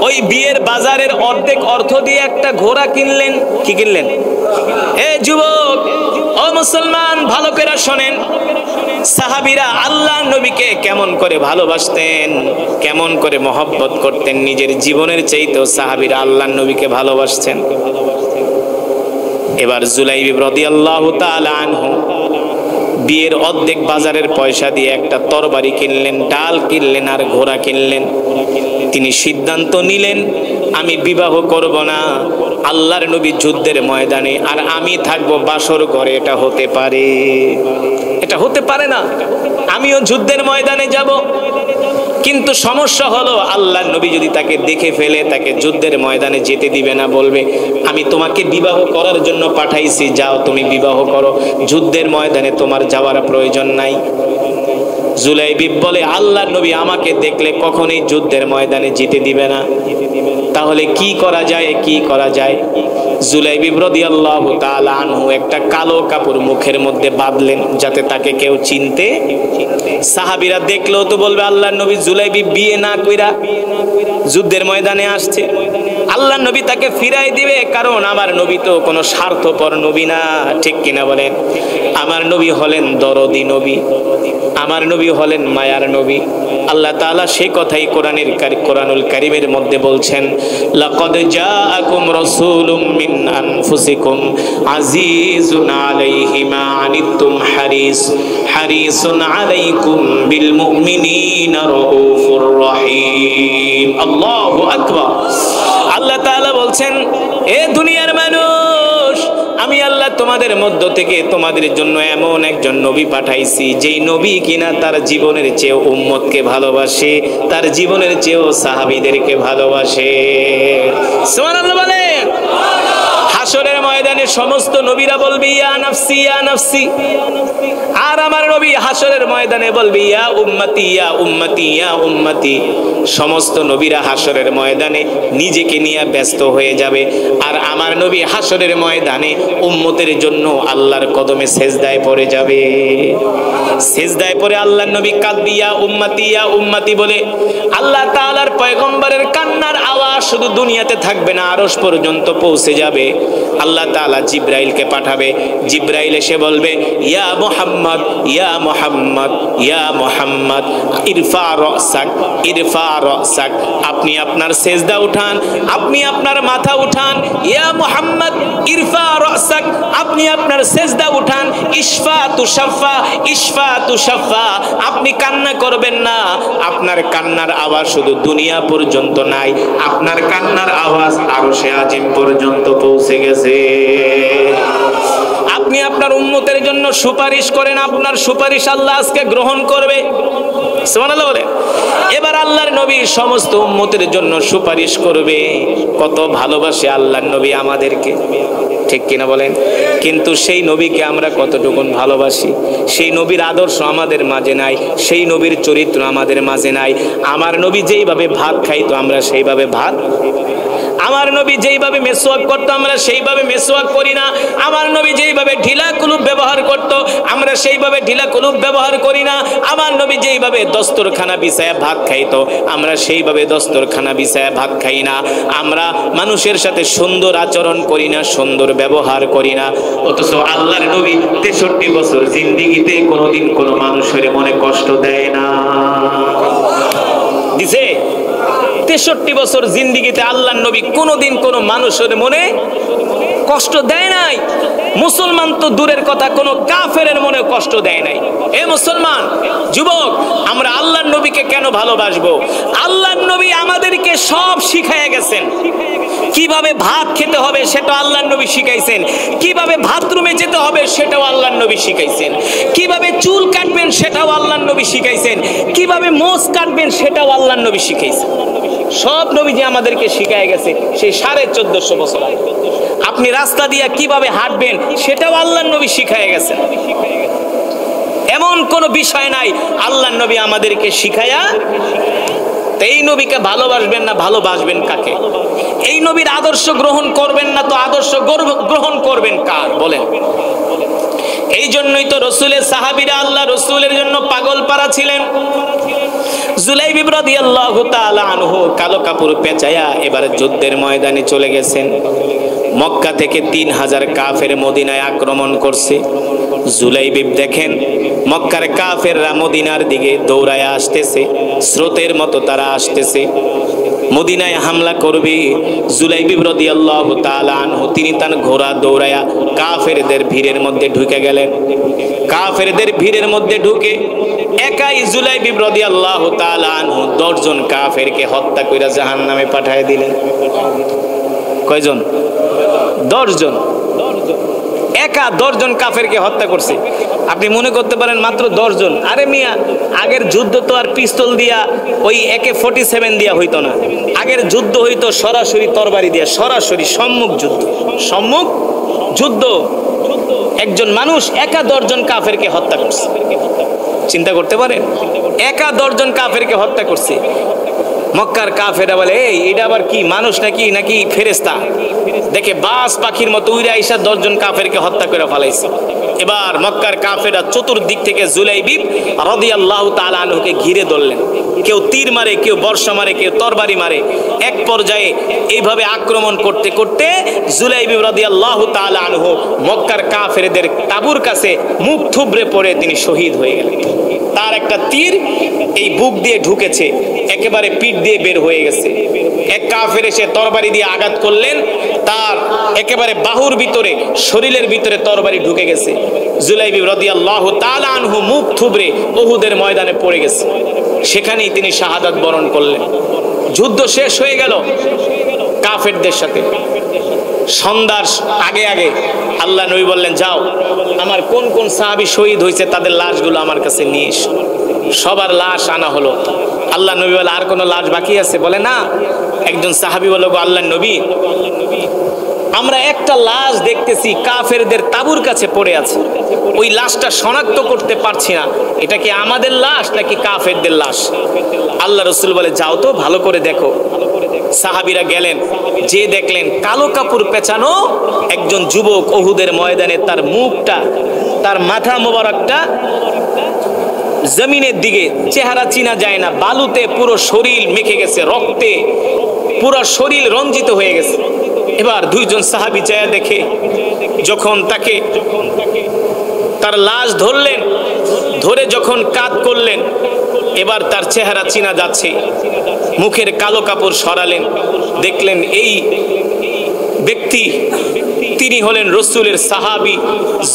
ওই বিয়ের বাজারের অর্ধেক অর্থ দিয়ে একটা ঘোড়া কিনলেন। কি কিনলেন? এ যুবক, ও মুসলমান, ভালো করে শোনেন। সাহাবীরা আল্লাহ নবীকে কেমন করে ভালোবাসতেন, কেমন করে মহব্বত করতেন, নিজের জীবনের চাইতেও সাহাবীরা আল্লাহ নবীকে ভালোবাসতেন। এবার জুলাইবি রাদিয়াল্লাহু তাআলা আনহু বিয়ের অর্ধেক বাজারের পয়সা দিয়ে একটা তরবারি কিনলেন, ডাল কিনলেন আর ঘোড়া কিনলেন। তিনি সিদ্ধান্ত নিলেন, আমি বিবাহ করব না, আল্লাহর নবী যুদ্ধের ময়দানে আর আমি থাকব বাসর ঘরে। এটা হতে পারে? এটা হতে পারে না। আমিও যুদ্ধের ময়দানে যাব, কিন্তু সমস্যা হলো আল্লাহর নবী যদি তাকে দেখে ফেলে, তাকে যুদ্ধের ময়দানে যেতে দিবে না, বলবে আমি তোমাকে বিবাহ করার জন্য পাঠাইছি, যাও তুমি বিবাহ করো, যুদ্ধের ময়দানে তোমার যাওয়ার প্রয়োজন নাই। জুলাইবি বলে, আল্লাহর নবী আমাকে দেখলে কখনোই যুদ্ধের ময়দানে যেতে দিবে না, তাহলে কি করা যায়, কি করা যায়? জুলাইবি রাদিয়াল্লাহু তাআলা আনহু একটা কালো কাপড় মুখের মধ্যে বাঁধলেন যাতে তাকে কেউ চিনতে। সাহাবীরা দেখলেও তো বলবে আল্লাহর নবী জুলাইবি বিয়ে না কইরা যুদ্ধের ময়দানে আসছে। আল্লাহর নবী তাকে ফিরাই দিবে, কারণ আমার নবী তো কোনো স্বার্থপর নবী না। ঠিক কিনা বলেন? আমার নবী হলেন দরদি নবী, আমার নবী হলেন মায়ার নবী। আল্লাহ তাআলা সেই কথাই কোরআনুল কারীমের মধ্যে বলছেন, লাকাদ জাআকুম রাসূলুম মিন আনফুসিকুম আজিজুন আলাইহি মা আনিতুম হারিসুন আলাইকুম বিল মুমিনিনা রাউফুর রহিম। আল্লাহু আকবার। আল্লাহ তাআলা বলছেন, এ দুনিয়ার মানুষ, আমি আল্লাহ তোমাদের মধ্য থেকে তোমাদের জন্য এমন একজন নবী পাঠাইছি, যেই নবী কিনা তার জীবনের চেয়ে উম্মতকে ভালোবাসে, তার জীবনের চেয়েও সাহাবীদেরকে ভালোবাসে। সুবহানাল্লাহ বলেন। হাসরের ময়দানে সমস্ত নবীরা বলবে ইয়া নাফসি ইয়া নাফসি, আর আমার নবী হাসরের ময়দানে বলবে ইয়া উম্মতি ইয়া উম্মতি ইয়া উম্মতি। সমস্ত নবীরা হাসরের ময়দানে নিজেকে নিয়ে ব্যস্ত হয়ে যাবে, আর আমার নবী হাসরের ময়দানে উম্মতের জন্য আল্লাহর কদমে সেজদায় পড়ে যাবে। সেজদায় পড়ে আল্লাহর নবী কাঁদবে ইয়া উম্মতি বলে। আল্লাহ তাআলার পয়গম্বরের কান্নার আওয়াজ শুধু দুনিয়াতে থাকবে না, আরশ পর্যন্ত পৌঁছে যাবে। আল্লাহ তাআলা জিব্রাইলকে পাঠাবে, জিব্রাইল এসে বলবে ইয়া মুহাম্মদ ইয়া মুহাম্মদ ইয়া মুহাম্মদ ইরফা রাসাক ইরফা রাসাক, আপনি আপনার সেজদা উঠান, আপনি আপনার মাথা উঠান। ইয়া মুহাম্মদ ইরফা রাসাক, আপনি আপনার সেজদা উঠান। ইশফা তুশাফা ইশফা তুশাফা, আপনি কান্না করবেন না। আপনার কান্নার আওয়াজ শুধু দুনিয়া পর্যন্ত নাই, আপনার কান্নার আওয়াজ আরশে আজিম পর্যন্ত পৌঁছে গেছে। আপনি আপনার উম্মতের জন্য সুপারিশ করেন, আপনার সুপারিশ আল্লাহ আজকে গ্রহণ করবে। সুবহানাল্লাহ বলে। এবার আল্লাহর নবী সমস্ত উম্মতের জন্য সুপারিশ করবে। কত ভালোবাসে আল্লাহর নবী আমাদেরকে, ঠিক কিনা বলেন? কিন্তু সেই নবীকে আমরা কতটুকু ভালোবাসি? সেই নবীর আদর্শ আমাদের মাঝে নাই, সেই নবীর চরিত্র আমাদের মাঝে নাই। আমার নবী যেইভাবে ভাত খাইতো আমরা সেইভাবে ভাত, আমার নবী যেইভাবে মেসওয়াক করতো আমরা সেইভাবে মেসওয়াক করি না। আমার নবী যেইভাবে ঢিলা কুলুপ ব্যবহার করতো আমরা সেইভাবে ঢিলা কুলুপ ব্যবহার করি না। আমার নবী যেইভাবে দস্তরখানা বিছায়া ভাত খাইতো আমরা সেইভাবে দস্তরখানা বিছায়া ভাত খাই না। আমরা মানুষের সাথে সুন্দর আচরণ করি না, সুন্দর ব্যবহার করি না। অথচ আল্লাহর নবী 63 বছর জিন্দেগিতে কোনোদিন কোনো মানুষের মনে কষ্ট দেয় না। দিছে? 63 বছর জিন্দেগিতে আল্লাহর নবী কোনোদিন কোনো মানুষের মনে কষ্ট দেয় নাই। মুসলমান তো দূরের কথা, কোনো কাফেরের মনে কষ্ট দেয় নাই। এ মুসলমান যুবক, আমরা আল্লাহর নবীকে কেন ভালোবাসবো? আল্লাহর নবী আমাদেরকে সব শিখাইয়া গেছেন। কিভাবে ভাত খেতে হবে সেটাও আল্লাহর নবী শিখাইছেন, কিভাবে বাথরুমে যেতে হবে সেটাও আল্লাহর নবী শিখাইছেন, কিভাবে চুল কাটবেন সেটাও আল্লাহর নবী শিখাইছেন, কিভাবে মোষ কাটবেন সেটাও আল্লাহর নবী শিখাইছেন। সব নবীজি আমাদেরকে শিখায় গেছে সেই 1450 বছর আগে। আপনি রাস্তা দিয়ে কিভাবে হাঁটবেন সেটাও আল্লাহর নবী শিখায় গেছেন। এমন কোনো বিষয় নাই আল্লাহর নবী আমাদেরকে শিখায়া। এই নবীকে ভালোবাসবেন না, ভালোবাসবেন কাকে? এই নবীর আদর্শ গ্রহণ করবেন না তো আদর্শ গ্রহণ করবেন কার বলেন? এই জন্যই তো রসুলের সাহাবীরা আল্লাহ রসুলের জন্য পাগল পারা ছিলেন। জুলাইবিব রাদিয়াল্লাহু তাআলা আনহু কালো কাপড় পেঁচায়া এবারে যুদ্ধের ময়দানে চলে গেছেন। মক্কা থেকে 3000 কাফের মদিনায় আক্রমণ করছে। জুলাইবিব দেখেন মক্কার কাফেররা মদিনার দিকে দৌড়ায় আসতেছে, স্রোতের মতো তারা আসতেছে, মদিনায় হামলা করবে। জুলাইবিব রাদিয়াল্লাহু তাআলা আনহু তিনি তার ঘোড়া দৌড়ায়া কাফেরদের ভিড়ের মধ্যে ঢুকে গেলেন। কাফেরদের ভিড়ের মধ্যে ঢুকে একাই জুলাইবিব রাদিয়াল্লাহু তাআলা আনহু 10 জন কাফেরকে হত্যা কইরা জাহান্নামে পাঠিয়ে দিলেন। কয়জন? 10 জন। একা 10 জন কাফেরকে হত্যা করছে। আপনি মনে করতে পারেন মাত্র 10 জন। আরে মিয়া, আগের যুদ্ধ তো আর পিস্তল দিয়া ওই AK-47 দিয়া হইতো না। আগের যুদ্ধ হইতো সরাসরি তরবারি দিয়া, সরাসরি সম্মুখ যুদ্ধ। সম্মুখ যুদ্ধ। একজন মানুষ একা 10 জন কাফেরকে হত্যা করছে। চিন্তা করতে পারেন? একা 10 জন কাফেরকে হত্যা করছে। মক্কার কাফেররা বলে, এই এটা আবার কি মানুষ নাকি ফেরেশতা? দেখে বাস পাখির মতো উইরা আইসা 10 জন কাফেরকে হত্যা করে ফেলাইছে। এবার মক্কার কাফেররা চতুর্দিক থেকে জুলাইবিব রাদিয়াল্লাহু তাআলা আনহুকে ঘিরে ধরলেন। কেউ তীর মারে, কেউ বর্ষা মারে, কেউ তরবারি মারে। এক পর্যায়ে এইভাবে আক্রমণ করতে করতে জুলাইবিব রাদিয়াল্লাহু তাআলা আনহু মক্কার কাফেরদের তাঁবুর কাছে মুখ থুবড়ে পড়ে তিনি শহীদ হয়ে গেলেন। তার একটা তীর এই বুক দিয়ে ঢুকেছে, একেবারে পিঠ দিয়ে বের হয়ে গেছে। এক কাফের এসে তরবারি দিয়ে আঘাত করলেন, তার একেবারে বাহুর ভিতরে, শরীরের ভিতরে তরবারি ঢুকে গেছে। জুলাইবিব রাদিয়াল্লাহু তাআলা আনহু মুখ থুবড়ে উহুদের ময়দানে পড়ে গেছে। সেখানেই তিনি শাহাদাত বরণ করলেন। যুদ্ধ শেষ হয়ে গেল কাফেরদের সাথে। সন্ধ্যার আগে আগে আল্লাহ নবী বললেন, যাও আমার কোন কোন সাহাবী শহীদ হয়েছে তাদের লাশগুলো আমার কাছে নিয়ে এসো। সবার লাশ আনা হলো। আল্লাহ নবী বলে, আর কোনো লাশ বাকি আছে? বলে, না। একজন সাহাবী বলল, গো আল্লাহর নবী, আমরা একটা লাশ দেখতেছি কাফেরদের তাঁবুর কাছে পড়ে আছে, ওই লাশটা শনাক্ত করতে পারছি না, এটা কি আমাদের লাশ নাকি কাফেরদের লাশ? আল্লাহ রাসূল বলে, যাও তো ভালো করে দেখো। সাহাবীরা গেলেন, যে দেখলেন কালো কাপড় পেঁচানো একজন যুবক উহুদের ময়দানে, তার মুখটা, তার মাথা মোবারকটা জমিনের দিকে, চেহারা চিনা যায় না, বালুতে পুরো শরীর মেখে গেছে, রক্তে পুরো শরীর রঞ্জিত হয়ে গেছে। এবার 2 জন সাহাবী যায় দেখে, যখন তাকে তার লাশ ধরলেন, ধরে যখন কাত করলেন, এবার তার চেহারা চিনা যাচ্ছে। মুখের কালো কাপড় সরালেন, দেখলেন এই ব্যক্তি তিনি হলেন রসুলের সাহাবী,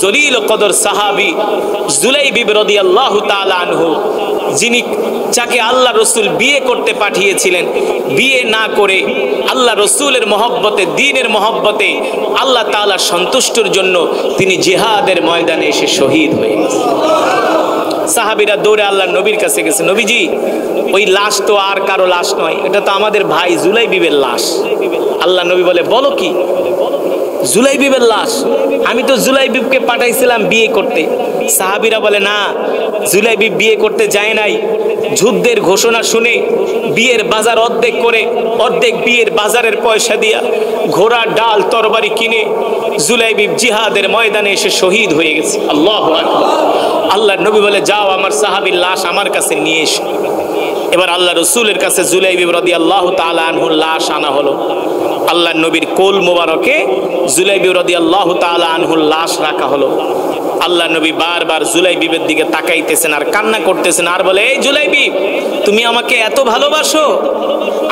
জলিল কদর সাহাবী জুলাইবিব রাদিয়াল্লাহু তাআলা আনহু, যিনি যাকে আল্লাহ রসুল বিয়ে করতে পাঠিয়েছিলেন। বিয়ে না করে আল্লাহ রসুলের মহব্বতে, দ্বীনের মহব্বতে, আল্লাহ তাআলা সন্তুষ্টর জন্য তিনি জিহাদের ময়দানে এসে শহীদ হয়ে গেছেন। সাহাবীরা দৌড়ে আল্লাহ নবীর কাছে গেছে, নবীজি ওই লাশ তো আর কারো লাশ নয়, এটা তো আমাদের ভাই জুলাইবিবের লাশ। আল্লাহ নবী বলে, বলো কি? জুলাইবিবের লাশ? আমি তো জুলাইবিবকে পাঠাইছিলাম বিয়ে করতে। সাহাবীরা বলে, না, জুলাইবিব বিয়ে করতে যায় নাই, যুদ্ধের ঘোষণা শুনে বিয়ের বাজার অর্ধেক করে, অর্ধেক বিয়ের বাজারের পয়সা দিয়া ঘোড়া ডাল তরবারি কিনে জুলাইবিব জিহাদের ময়দানে এসে শহীদ হয়ে গেছে। আল্লাহু আকবার। আল্লাহর নবী বলে, যাও আমার সাহাবীর লাশ আমার কাছে নিয়ে এসো। এবার আল্লাহ রসুলের কাছে জুলাইবিব রাদিয়াল্লাহু তাআলা আনহুর লাশ আনা হলো। আল্লাহর নবীর কোল মোবারকে জুলাইবিব রাদিয়াল্লাহু তাআলা আনহুর লাশ রাখা হলো। আল্লাহ নবী বারবার জুলাইবিবের দিকে তাকাইতেছেন আর কান্না করতেছেন, আর বলে, এই জুলাইবিব, তুমি আমাকে এত ভালোবাসো,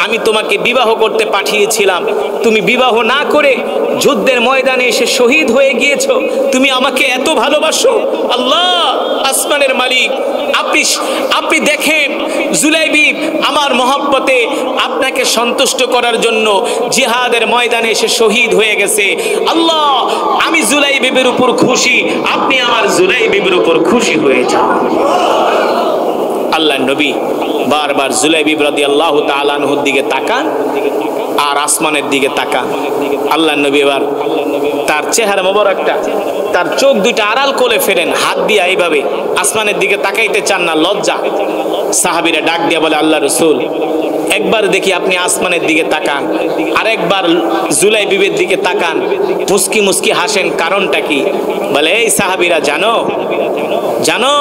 আমি তোমাকে বিবাহ করতে পাঠিয়েছিলাম, তুমি বিবাহ না করে যুদ্ধের ময়দানে এসে শহীদ হয়ে গিয়েছো, তুমি আমাকে এত ভালোবাসো। আল্লাহ আসমানের মালিক, আপনি দেখেন জুলাইবিব আমার মহব্বতে আপনাকে সন্তুষ্ট করার জন্য জিহাদের ময়দানে এসে শহীদ হয়ে গেছে। আল্লাহ, আমি জুলাইবিবের উপর খুশি, আপনি আমার জুলাইবিবের উপর খুশি হয়ে যান। আল্লাহ নবী বারবার জুলাইবিব রাদিয়াল্লাহু তাআলা আনহুর দিকে তাকান আর আসমানের দিকে তাকান। আল্লাহ নবী এবার তার চেহারা মোবারকটা, তার চোখ দুইটা আড়াল করে ফেরেন, হাত দিয়ে এইভাবে আসমানের দিকে তাকাইতে চান না, লজ্জা। সাহাবীরা ডাক দিয়ে বলে, আল্লাহ রাসূল, একবার দেখি আপনি আসমানের দিকে তাকান, আরেকবার জুলাইবিবের দিকে তাকান, মুস্কি মুস্কি হাসেন, কারণটা কি? বলে, এই সাহাবীরা জানো জানো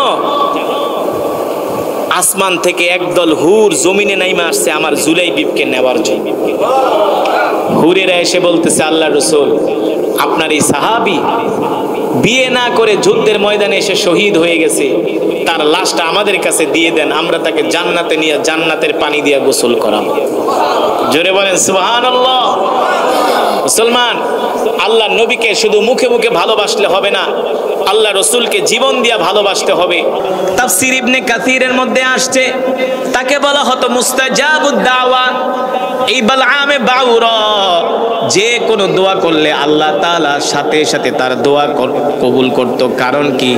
আসমান থেকে একদল হুর জমিনে নাইমা আসছে আমার জুলাইবিবকে নেওয়ার জন্য। হুরেরা এসে বলতেছে, আল্লাহ রাসূল, আপনার এই সাহাবী বিয়ে না করে যুদ্ধের ময়দানে এসে শহীদ হয়ে গেছে, তার লাশটা আমাদের কাছে দিয়ে দেন, আমরা তাকে জান্নাতে নিয়ে জান্নাতের পানি দিয়ে গোসল করাবো। জোরে বলেন সুবহানাল্লাহ। মুসলমান, আল্লাহ নবীকে শুধু মুখে মুখে ভালোবাসলে হবে না, আল্লাহ রসুলকে জীবন দিয়া ভালোবাসতে হবে। তাফসীর ইবনে কাসিরের মধ্যে আসছে, তাকে বলা হতো মুস্তাজাবুদ দাওয়া। এই বালআমে বাউরা যে কোনো দোয়া করলে আল্লাহ তাআলা সাথে সাথে তার দোয়া কবুল করত। কারণ কি?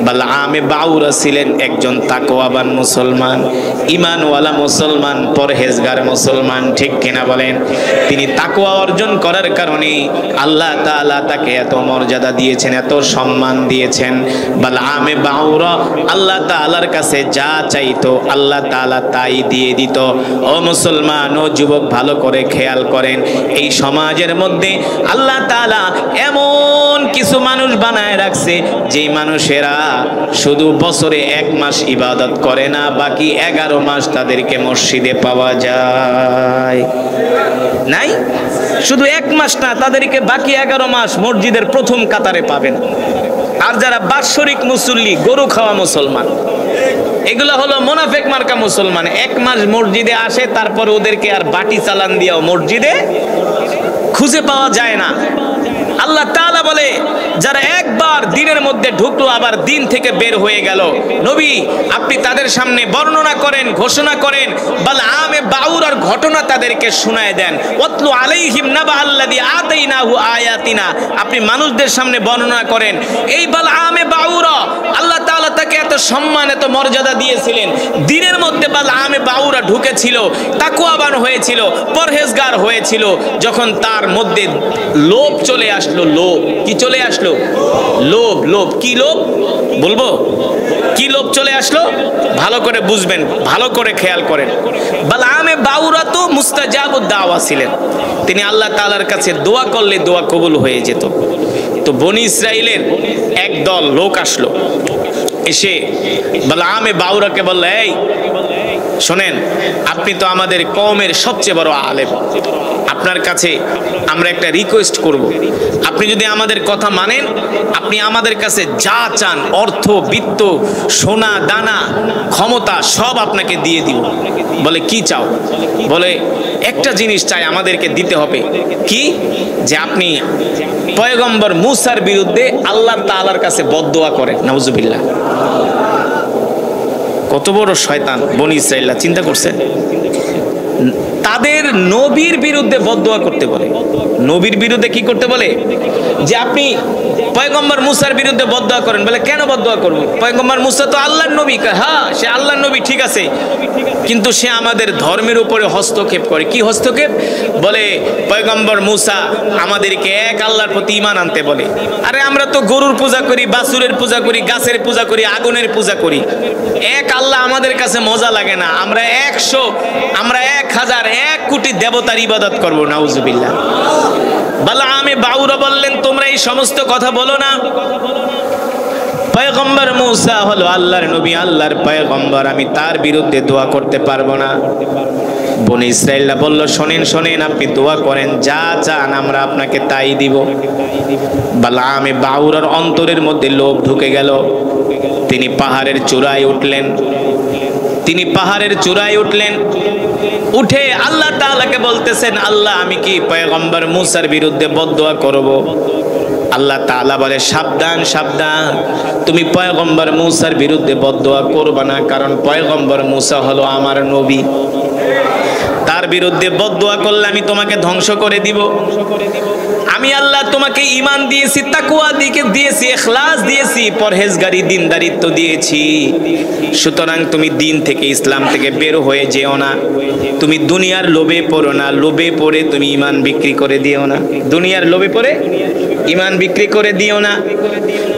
বালআমে বাউরা ছিলেন একজন তাকওয়াবান মুসলমান, ঈমানওয়ালা মুসলমান, পরহেজগার মুসলমান, ঠিক কিনা বলেন? তিনি তাকওয়া অর্জন করার কারণে আল্লাহ তাআলা তাকে এত মর্যাদা দিয়েছেন, এত সম্মান দিয়েছেন। বালআমে বাউরা আল্লাহ তাআলার কাছে যা চাইতো আল্লাহ তাআলা তাই দিয়ে দিত। ও মুসলমান, ও যুবক, ভালো করে খেয়াল করেন, এই সমাজের মধ্যে আল্লাহ তাআলা এমন কিছু মানুষ বানায় রাখছে যেই মানুষেরা শুধু বছরে 1 মাস ইবাদত করে না, বাকি 11 মাস তাদেরকে মসজিদে পাওয়া যায়। নাই? শুধু 1 মাস না, তাদেরকে বাকি 11 মাস মসজিদের প্রথম কাতারে পাবেন। আর যারা বাৎসরিক মুসল্লি, গরু খাওয়া মুসলমান, এগুলো হলো মুনাফিক মার্কা মুসলমান। 1 মাস মসজিদে আসে, তারপর ওদেরকে আর বাটি চালান দিয়েও মসজিদে খুঁজে পাওয়া যায় না। আল্লাহ তাআলা বলে, যারা একবার দিনের মধ্যে ঢুকলো আবার দিন থেকে বের হয়ে গেল, নবী আপনি তাদের সামনে বর্ণনা করেন, ঘোষণা করেন, বালআমে বাউরার ঘটনা তাদেরকে শোনায় দেন। ওয়াতলু আলাইহিম নাবা আল্লাযী আতাইনাহু আয়াতিনা, আপনি মানুষদের সামনে বর্ণনা করেন। এই বালআমে বাউরা আল্লাহ তাআলা তাকে এত সম্মান, এত মর্যাদা দিয়েছিলেন। দিনের মধ্যে বালআমে বাউরা ঢুকেছিল, তাকওয়াবান হয়েছিল, পরহেজগার হয়েছিল। যখন তার মধ্যে লোভ চলে আসলো, লোভ কি চলে আসলো? লোভ। লোভ কি? লোভ বলবো কি? লোভ চলে আসলো, ভালো করে বুঝবেন, ভালো করে খেয়াল করেন। বালআমে বাউরা তো মুস্তাজাবুদ দাওয়া ছিলেন, তিনি আল্লাহ তাআলার কাছে দোয়া করলে দোয়া কবুল হয়ে যেত। তো বনি ইসরাইলের একদল লোক আসলো, এসে বালআমে বাউরাকে বলল, এই শোনেন, আপনি তো আমাদের কওমের সবচেয়ে বড় আলেম, আপনার কাছে আমরা একটা রিকোয়েস্ট করব, আপনি যদি আমাদের কথা মানেন, আপনি আমাদের কাছে যা চান, অর্থ, বিত্ত, সোনা দানা, ক্ষমতা, সব আপনাকে দিয়ে দিব। বলে, কি চাও? বলে, একটা জিনিস চাই, আমাদেরকে দিতে হবে। কি? যে আপনি পয়গম্বর মুসার বিরুদ্ধে আল্লাহ তাআলার কাছে বদদোয়া করেন। নাউজুবিল্লাহ। কত বড় শয়তান বনি ইসরাইলরা, চিন্তা করছেন? তাদের নবীর বিরুদ্ধে বদদোয়া করতে বলে। নবীর বিরুদ্ধে কি করতে বলে? যে আপনি পয়গম্বর মুসার বিরুদ্ধে বদদোয়া করেন। বলে কেন বদদোয়া করব? পয়গম্বর মুসা তো আল্লাহর নবী। হ্যাঁ, সে আল্লাহর নবী, ঠিক আছে, কিন্তু সে আমাদের ধর্মের উপরে হস্তক্ষেপ করে। কি হস্তক্ষেপ? বলে পয়গম্বর মুসা আমাদেরকে এক আল্লাহর প্রতি ঈমান আনতে বলে। আরে আমরা তো গরুর পূজা করি, বাছুরের পূজা করি, গাছের পূজা করি, আগুনের পূজা করি। এক আল্লাহ আমাদের কাছে মজা লাগে না। আমরা 100, আমরা 1000, 1 কোটি দেবতার ইবাদত করব। নাউজুবিল্লাহ। বালাআমে বাউরা বললেন তোমরা এই সমস্ত কথা বলো না। পয়গম্বর মুসা হলো আল্লাহর নবী, আল্লাহর পয়গম্বর, আমি তার বিরুদ্ধে দোয়া করতে পারবো না। বনি ইসরাইলরা বলল শোনেন শোনেন, আপনি দোয়া করেন, যা চান আমরা আপনাকে তাই দিব। বালাআমে বাউরার অন্তরের মধ্যে লোভ ঢুকে গেল। তিনি পাহাড়ের চূড়ায় উঠলেন। তিনি পাহাড়ের চূড়ায় উঠলেন, উঠে আল্লাহ তাআলাকে বলতেছেন, আল্লাহ আমি কি পয়গম্বর মুসার বিরুদ্ধে বদদোয়া করব? আল্লাহ তাআলা বলে সাবধান সাবধান, তুমি পয়গম্বর মুসার বিরুদ্ধে বদদোয়া করবে না, কারণ পয়গম্বর মুসা হলো আমার নবী। তার বিরুদ্ধে বদদোয়া করলে আমি তোমাকে ধ্বংস করে দিব। আমি আল্লাহ তোমাকে ঈমান দিয়েছি, তাকওয়া দিয়েছি, ইখলাস দিয়েছি, পরহেজগারি দিনদারিত্ব দিয়েছি। সুতরাং তুমি দিন থেকে, ইসলাম থেকে বের হয়ে যেও না। তুমি দুনিয়ার লোভে পড়ো না, লোভে পড়ে তুমি ঈমান বিক্রি করে দিও না। দুনিয়ার লোভে পড়ে ঈমান বিক্রি করে দিও না।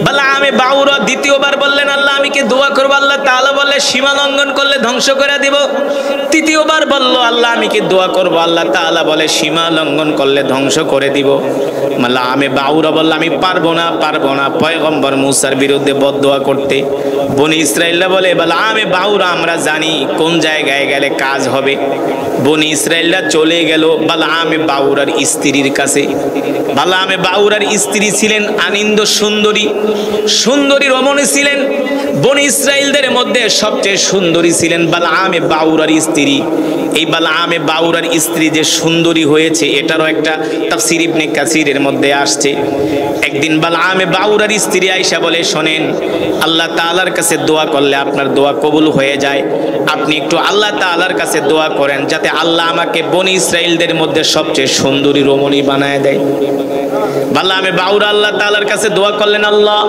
বালাআমে বাউরা দ্বিতীয়বার বললেন আল্লাহ আমি কি দোয়া করব? আল্লাহ তাআলা বলে সীমা লঙ্ঘন করলে ধ্বংস করে দিব। তৃতীয়বার বলল আল্লাহ আমি কি দোয়া করব? আল্লাহ তাআলা বলে সীমা লঙ্ঘন করলে ধ্বংস করে দিব। বালাআমে বাউরা বলল আমি পারবো না পয়গম্বর মুসার বিরুদ্ধে বদদোয়া করতে। বনি ইসরাইলরা বলে বালাআমে বাউরা আমরা জানি কোন জায়গায় গেলে কাজ হবে। বনি ইসরাইলরা চলে গেল বালাআমে বাউরার স্ত্রীর কাছে। বালাআমে বাউরার স্ত্রী ছিলেন আনন্দ সুন্দরী, সুন্দরী রমণী ছিলেন। বনি ইসরাইলদের মধ্যে সবচেয়ে সুন্দরী ছিলেন বালাআমে বাউরার স্ত্রী। এই বালাআমে বাউরার স্ত্রী যে সুন্দরী হয়েছে এটারও একটা তাফসীর ইবনে কাসিরের মধ্যে আসছে। একদিন বালাআমে বাউরার স্ত্রী আয়েশা বলে শোনেন, আল্লাহ তাআলার কাছে দোয়া করলে আপনার দোয়া কবুল হয়ে যায়। আপনি একটু আল্লাহ তাআলার কাছে দোয়া করেন যাতে আল্লাহ আমাকে বনি ইসরাইলদের মধ্যে সবচেয়ে সুন্দরী রমণী বানায় দেয়। বালাআমে বাউরা আল্লাহ তাআলার কাছে দোয়া করলেন, আল্লাহ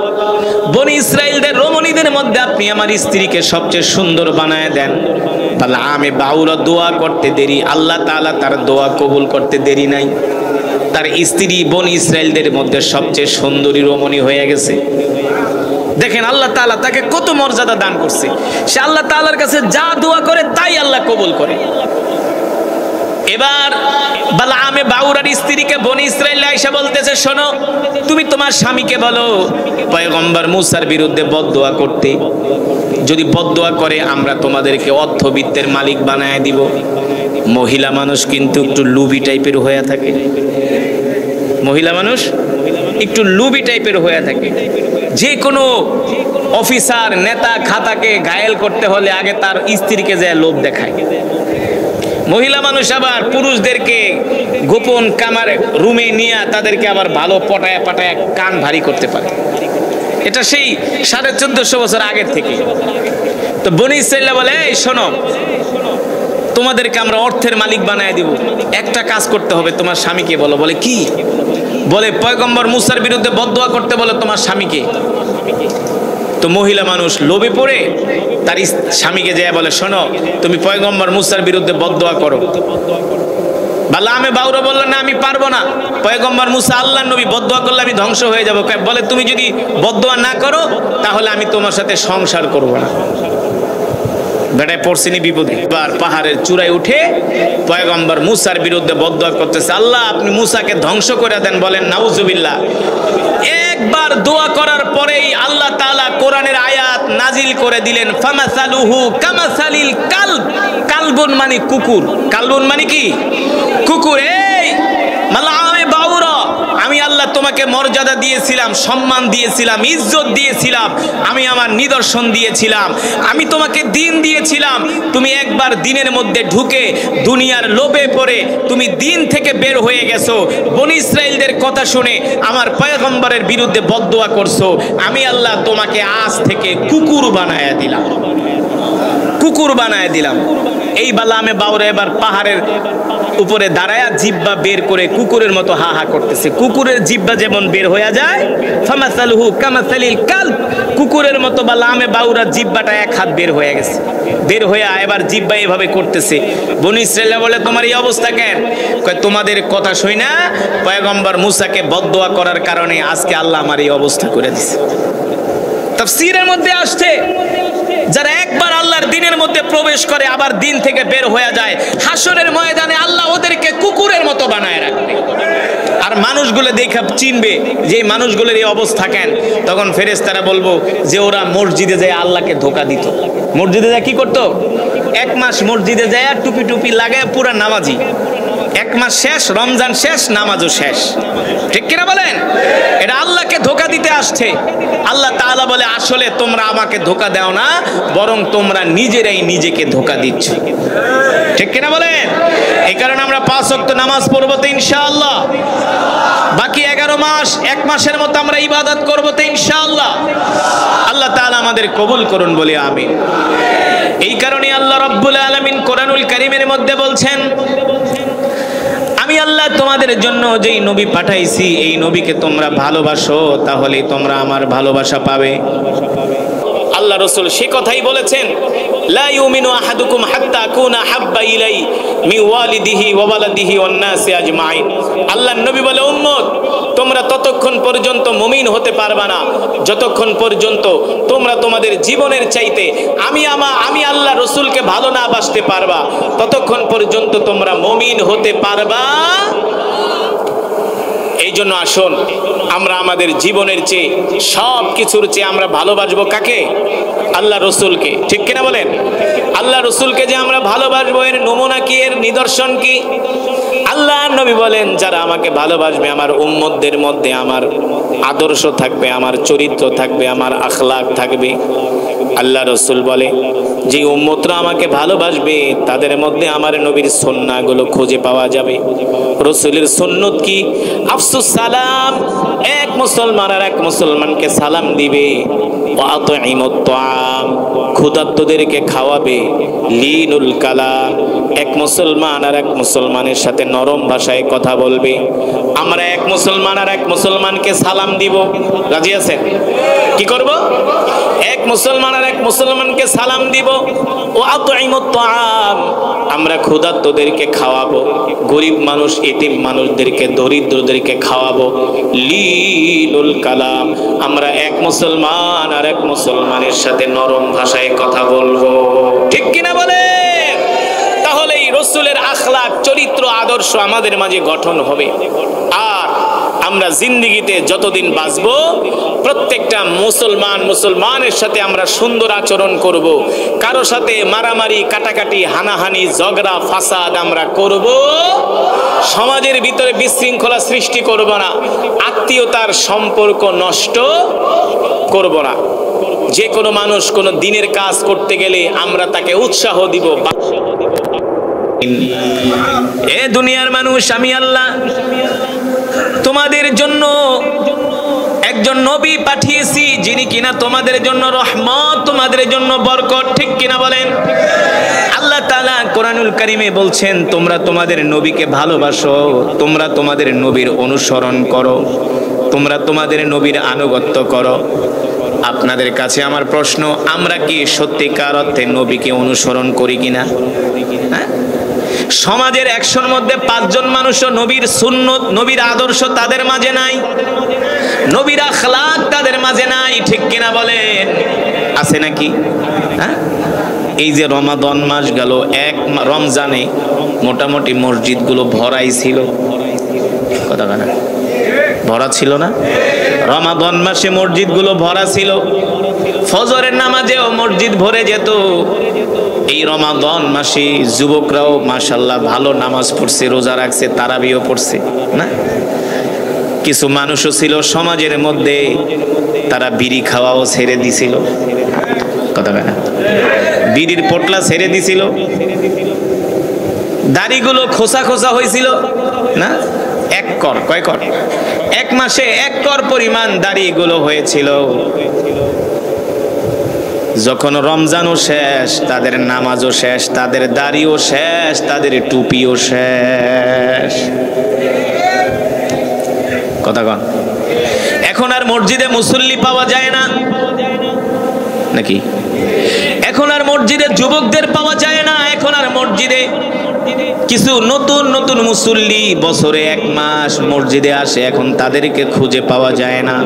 বনি ইসরাইলদের রমণীদের মধ্যে আপনি আমার স্ত্রীকে সবচেয়ে সুন্দর বানায় দেন। বালাআমে বাউরা দোয়া করতে দেরি, আল্লাহ তাআলা তার দোয়া কবুল করতে দেরি নাই। তার স্ত্রী বনি ইসরাইলদের মধ্যে সবচেয়ে সুন্দরী রমণী হয়ে গেছে। দেখেন আল্লাহ তাআলা তাকে কত মর্যাদা দান করছে। সে আল্লাহ তাআলার কাছে যা দোয়া করে তাই আল্লাহ কবুল করে। এবার বালাআমে বাউরার স্ত্রীকে বনি ইসরাইল আয়েশা বলতেছে শোনো, তুমি তোমার স্বামীকে বলো পয়গম্বর মুসার বিরুদ্ধে বদদোয়া করতে। যদি বদদোয়া করে আমরা তোমাদেরকে অর্থবিত্তের মালিক বানায় দিব। মহিলা মানুষ কিন্তু একটু লুবি টাইপের হয়ে থাকে। মহিলা মানুষ একটু লুবি টাইপের হয়ে থাকে। যে কোনো অফিসার নেতা খাতাকে ঘায়েল করতে হলে আগে তার স্ত্রীকে যায় লোভ দেখায়। মহিলা মানুষ আবার পুরুষদেরকে গোপন কামার রুমে নিয়ে তাদেরকে আবার ভালো পটায় পাটায় কান ভারী করতে পারে। এটা সেই 1450 বছর আগের থেকে। তো বনি ইসরাইল বলে এই শোনো, তোমাদেরকে আমরা অর্থের মালিক বানায় দিব। একটা কাজ করতে হবে, তোমার স্বামীকে বলো। বলে কি? বলে পয়গম্বর মুসার বিরুদ্ধে বদদোয়া করতে বলো তোমার স্বামীকে। তো মহিলা মানুষ লোভে পড়ে তার স্বামীকে যায় বলে শোনো, তুমি পয়গম্বর মুসার বিরুদ্ধে বদদোয়া করো। বালাআমে বাউরা বলল না আমি পারবো না, পয়গম্বর মুসা আল্লাহর নবী, বদদোয়া করলে আমি ধ্বংস হয়ে যাব। বলে তুমি যদি বদদোয়া না করো তাহলে আমি তোমার সাথে সংসার করব না। বেটায় পড়ছিনি বিপদে। এবার পাহাড়ের চূড়ায় উঠে পয়গম্বর মুসার বিরুদ্ধে বদদোয়া করতেছে, আল্লাহ আপনি মুসাকে ধ্বংস করে দেন। বলেন নাউজুবিল্লাহ। একবার দোয়া করার পরেই আল্লাহ তাআলা কোরআনের আয়াত নাজিল করে দিলেন, ফামাসালুহু কামাসালিল কালব। কালবুন মানে কুকুর। কালবুন মানে কি? কুকুর। এই বালাআমে বাউরা, আমি আল্লাহ তোমাকে মর্যাদা দিয়েছিলাম, সম্মান দিয়েছিলাম, ইজ্জত দিয়েছিলাম, আমি আমার নিদর্শন দিয়েছিলাম, আমি তোমাকে দিন দিয়েছিলাম। তুমি একবার দিনের মধ্যে ঢুকে দুনিয়ার লোভে পড়ে তুমি দিন থেকে বের হয়ে গেছো। বনি ইসরাইলদের কথা শুনে আমার পয়গম্বরের বিরুদ্ধে বদদোয়া করছো। আমি আল্লাহ তোমাকে আজ থেকে কুকুর বানায়া দিলাম, কুকুর বানায়া দিলাম। এই বালাআমে বাউরা এবার পাহাড়ের উপরে দাঁড়ায়া জিব্বা বের করে কুকুরের মতো হা হা করতেছে। কুকুরের জিব্বা যেমন বের হয়ে যায়, ফামাসালুহু কামাসালিল কালব, কুকুরের মতো বা লামে বাউরা জিব্বাটা এক হাত বের হয়ে গেছে। বের হয়ে এবার জিব্বা এভাবে করতেছে। বনি ইসরাঈল বলে তোমার এই অবস্থা কেন? কয় তোমাদের কথা শুই না পয়গম্বর মুসাকে বদদোয়া করার কারণে আজকে আল্লাহ আমার এই অবস্থা করে দিয়েছে। তাফসীরের মধ্যে আসছে যারা একবার আল্লাহর দ্বীনের মধ্যে প্রবেশ করে আবার দ্বীন থেকে বের হয়ে যায়, হাসরের ময়দানে আল্লাহ ওদেরকে কুকুরের মতো বানায় রাখবে। আর মানুষগুলো দেখে চিনবে যে এই মানুষগুলোর এই অবস্থা কেন। তখন ফেরেশতারা বলবো যে ওরা মসজিদে যায় আল্লাহকে ধোঁকা দিত। মসজিদে যায় কি করতো? 1 মাস মসজিদে যায় টুপি টুপি লাগায় পুরা নামাজি। 1 মাস শেষ, রমজান শেষ, নামাজও শেষ। ঠিক কিনা বলেন? এটা আল্লাহকে ধোঁকা দিতে আসছে। আল্লাহ তাআলা বলে আসলে তোমরা আমাকে ধোঁকা দাও না, বরং তোমরা নিজেরাই নিজেকে ধোঁকা দিচ্ছ। ঠিক কিনা বলেন? এই কারণে আমরা 5 ওয়াক্ত নামাজ পড়বো তো ইনশাআল্লাহ। বাকি 11 মাস 1 মাসের মতো আমরা ইবাদত করবো তো ইনশাআল্লাহ। আল্লাহ তাআলা আমাদের কবুল করুন বলি আমিন। এই কারণে আল্লাহ রাব্বুল আলামিন কোরআনুল কারীমের মধ্যে বলছেন, আমি আল্লাহ তোমাদের জন্য যেই নবী পাঠাইছি এই নবীকে তোমরা ভালোবাসো, তাহলেই তোমরা আমার ভালোবাসা পাবে। আল্লাহ রাসূল সে কথাই বলেছেন, লা ইউমিনু আহাদুকুম হাত্তা আকুনা হাব্বা ইলাই মি ওয়ালিদিহি ওয়া ওয়ালাদিহি ওয়ান নাসি আজমাইন। আল্লাহর নবী বলে, উম্মত তোমরা ততক্ষণ পর্যন্ত মুমিন হতে পারবা না যতক্ষণ পর্যন্ত তোমরা তোমাদের জীবনের চাইতে আমি আল্লাহ রাসূলকে ভালো না বাসতে পারবা, ততক্ষণ পর্যন্ত তোমরা মুমিন হতে পারবা। এই জন্য আসুন আমরা আমাদের জীবনের চেয়ে সব কিছুর চেয়ে আমরা ভালোবাসবো কাকে? আল্লাহ রসুলকে। ঠিক কিনা বলেন? আল্লাহ রসুলকে যে আমরা ভালোবাসবো এর নমুনা কি, এর নিদর্শন কি? আল্লাহ নবী বলেন যারা আমাকে ভালোবাসবে আমার উম্মতদের মধ্যে আমার আদর্শ থাকবে, আমার চরিত্র থাকবে, আমার আখলাক থাকবে। আল্লাহ রসুল বলে যে উম্মতরা আমাকে ভালোবাসবে তাদের মধ্যে আমার নবীর সুন্নাহগুলো খুঁজে পাওয়া যাবে। রসুলের সুন্নত কি? আফসুস সালাম, এক মুসলমান আর এক মুসলমানকে সালাম দিবে। ওয়াতুইমুত তাআম, ক্ষুধার্তদেরকে খাওয়াবে। লিনুল কালাম, এক মুসলমান আর এক মুসলমানের সাথে নরম ভাষায় কথা বলবে। আমরা এক মুসলমান আর এক মুসলমানকে সালাম দিব, রাজি আছেন? কি করব? এক মুসলমান আর এক মুসলমানকে সালাম দিব। ওয়াতুইমুত তাআম, আমরা ক্ষুধার্তদেরকে খাওয়াবো, গরিব মানুষ এতিম মানুষদেরকে দরিদ্রদেরকে খাওয়াবো। লিনুল কালাম, আমরা এক মুসলমান আর এক মুসলমানের সাথে নরম ভাষায় কথা বলবো। ঠিক কিনা বলে? তাহলে এই রসুলের আখলাক, চরিত্র, আদর্শ আমাদের মাঝে গঠন হবে। আর আমরা জিন্দেগিতে যতদিন বাঁচবো প্রত্যেকটা মুসলমানের সাথে আমরা সুন্দর আচরণ করব। কারো সাথে মারামারি, কাটাকাটি, হানাহানি, ঝগড়া, ফাসাদ আমরা করব। সমাজের ভিতরে বিশৃঙ্খলা সৃষ্টি করব না। আত্মীয়তার সম্পর্ক নষ্ট করব না। যে কোনো মানুষ কোনো দিনের কাজ করতে গেলে আমরা তাকে উৎসাহ দিব। এ দুনিয়ার মানুষ, আমি আল্লাহ তোমাদের জন্য একজন নবী পাঠিয়েছি যিনি কিনা তোমাদের জন্য রহমত, তোমাদের জন্য বরকত। ঠিক কিনা বলেন? আল্লাহ তাআলা কোরআনুল কারীমে বলছেন তোমরা তোমাদের নবীকে ভালোবাসো, তোমরা তোমাদের নবীর অনুসরণ করো, তোমরা তোমাদের নবীর আনুগত্য করো। আপনাদের কাছে আমার প্রশ্ন, আমরা কি সত্যিকার অর্থে নবীকে অনুসরণ করি কিনা? হ্যাঁ? সমাজের 100-র মধ্যে 5 জন মানুষও নবীর সুন্নত, নবীর আদর্শ তাদের মাঝে নাই, নবীর আখলাক তাদের মাঝে নাই। ঠিক কিনা বলেন? আছে নাকি? হ্যাঁ, এই যে রমাদান মাস গেল, এক রমজানে মোটামুটি মসজিদগুলো ভরাই ছিল, কথা না ভরা ছিল না? রমাদান মাসে মসজিদগুলো ভরা ছিল, ফজরের নামাজেও মসজিদ ভরে যেত। এই রমাদান মাসে যুবকরাও মাশাআল্লাহ ভালো নামাজ পড়ছে, রোজা রাখছে, তারাবিও পড়ছে না? কিছু মানুষও ছিল সমাজের মধ্যে তারা বিড়ি খাওয়াও ছেড়ে দিছিল, কথা না, বিড়ির পোটলা ছেড়ে দিছিল, দাড়িগুলো খোসা খোসা হয়েছিল না? এক কর, কয় কর? এক মাসে 1 কর পরিমাণ দাড়িগুলো হয়েছিল। যখন রমজানও শেষ, তাদের নামাজও শেষ, তাদের দাড়িও শেষ, তাদের টুপিও শেষ। কথা কন। এখন আর মসজিদে মুসল্লি পাওয়া যায় না নাকি? এখন আর মসজিদে যুবকদের পাওয়া যায় না। এখন আর মসজিদে কিছু নতুন নতুন মুসল্লি বছরে 1 মাস মসজিদে আসে, এখন তাদেরকে খুঁজে পাওয়া যায় না।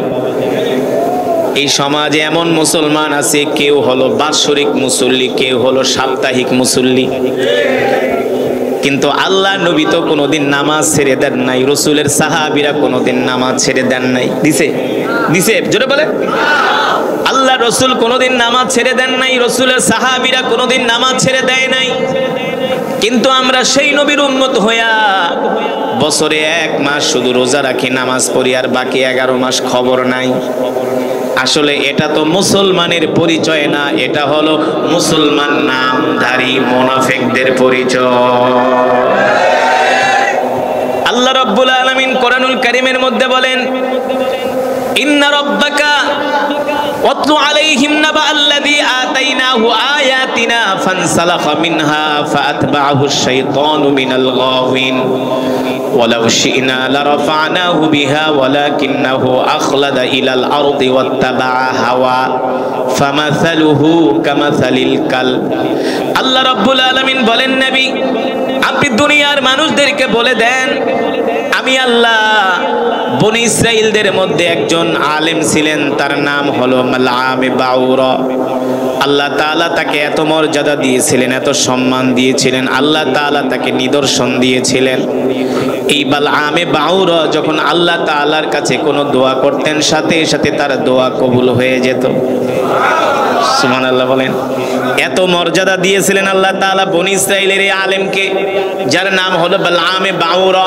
এই সমাজে এমন মুসলমান আছে, কেউ হলো বাৎসরিক মুসল্লি, কেউ হলো সাপ্তাহিক মুসল্লি। কিন্তু আল্লাহ নবী তো কোনোদিন নামাজ ছেড়ে দেন নাই, রসুলের সাহাবীরা কোনোদিন নামাজ ছেড়ে দেন নাই। দিছে দিছে জোরে বলে। আল্লাহ রসুল কোনোদিন নামাজ ছেড়ে দেন নাই, রসুলের সাহাবীরা কোনোদিন নামাজ ছেড়ে দেয় নাই। কিন্তু আমরা সেই নবীর উম্মত হইয়া বছরে 1 মাস শুধু রোজা রাখি, নামাজ পড়ি, আর বাকি 11 মাস খবর নাই। আসলে এটা তো মুসলমানের পরিচয় না, এটা হলো মুসলমান নামধারী মুনাফিকদের পরিচয়। আল্লাহ রাব্বুল আলামিন কোরআনুল কারীমের মধ্যে বলেন, ইন্না রাব্বাকা ওয়াতলু আলাইহিম নাবা আল্লাযী আতাইনাহু আয়াতিনা ফানসালাখা মিনহা ফাআতবা'াহুশ শাইতানু মিনাল গাওয়িন ওয়ালাউ শি'না লারাফা'নাহু বিহা ওয়ালাকিন্নাহু আখলাদা ইলাল আরদি ওয়াত্তাবা'a হাওয়া ফামাসালুহু কামাসালিল কালব। আল্লাহ রাব্বুল আলামিন বলেন, নবী আপনি দুনিয়ার মানুষদেরকে বলে দেন, আমি আল্লাহ বনি ইসরাইলদের মধ্যে একজন আলেম ছিলেন, তার নাম হলো বালআম বাউরা। আল্লাহ তাআলা তাকে এত মর্যাদা দিয়েছিলেন, এত সম্মান দিয়েছিলেন, আল্লাহ তাআলা তাকে নিদর্শন দিয়েছিলেন। এই বালআম বাউরা যখন আল্লাহ তাআলার কাছে কোনো দোয়া করতেন, সাথে সাথে তার দোয়া কবুল হয়ে যেত। সুবহানাল্লাহ বলেন। এত মর্যাদা দিয়েছিলেন আল্লাহ তাআলা বনি ইসরাইলের এই আলেমকে, যার নাম হলো বালআম বাউরা।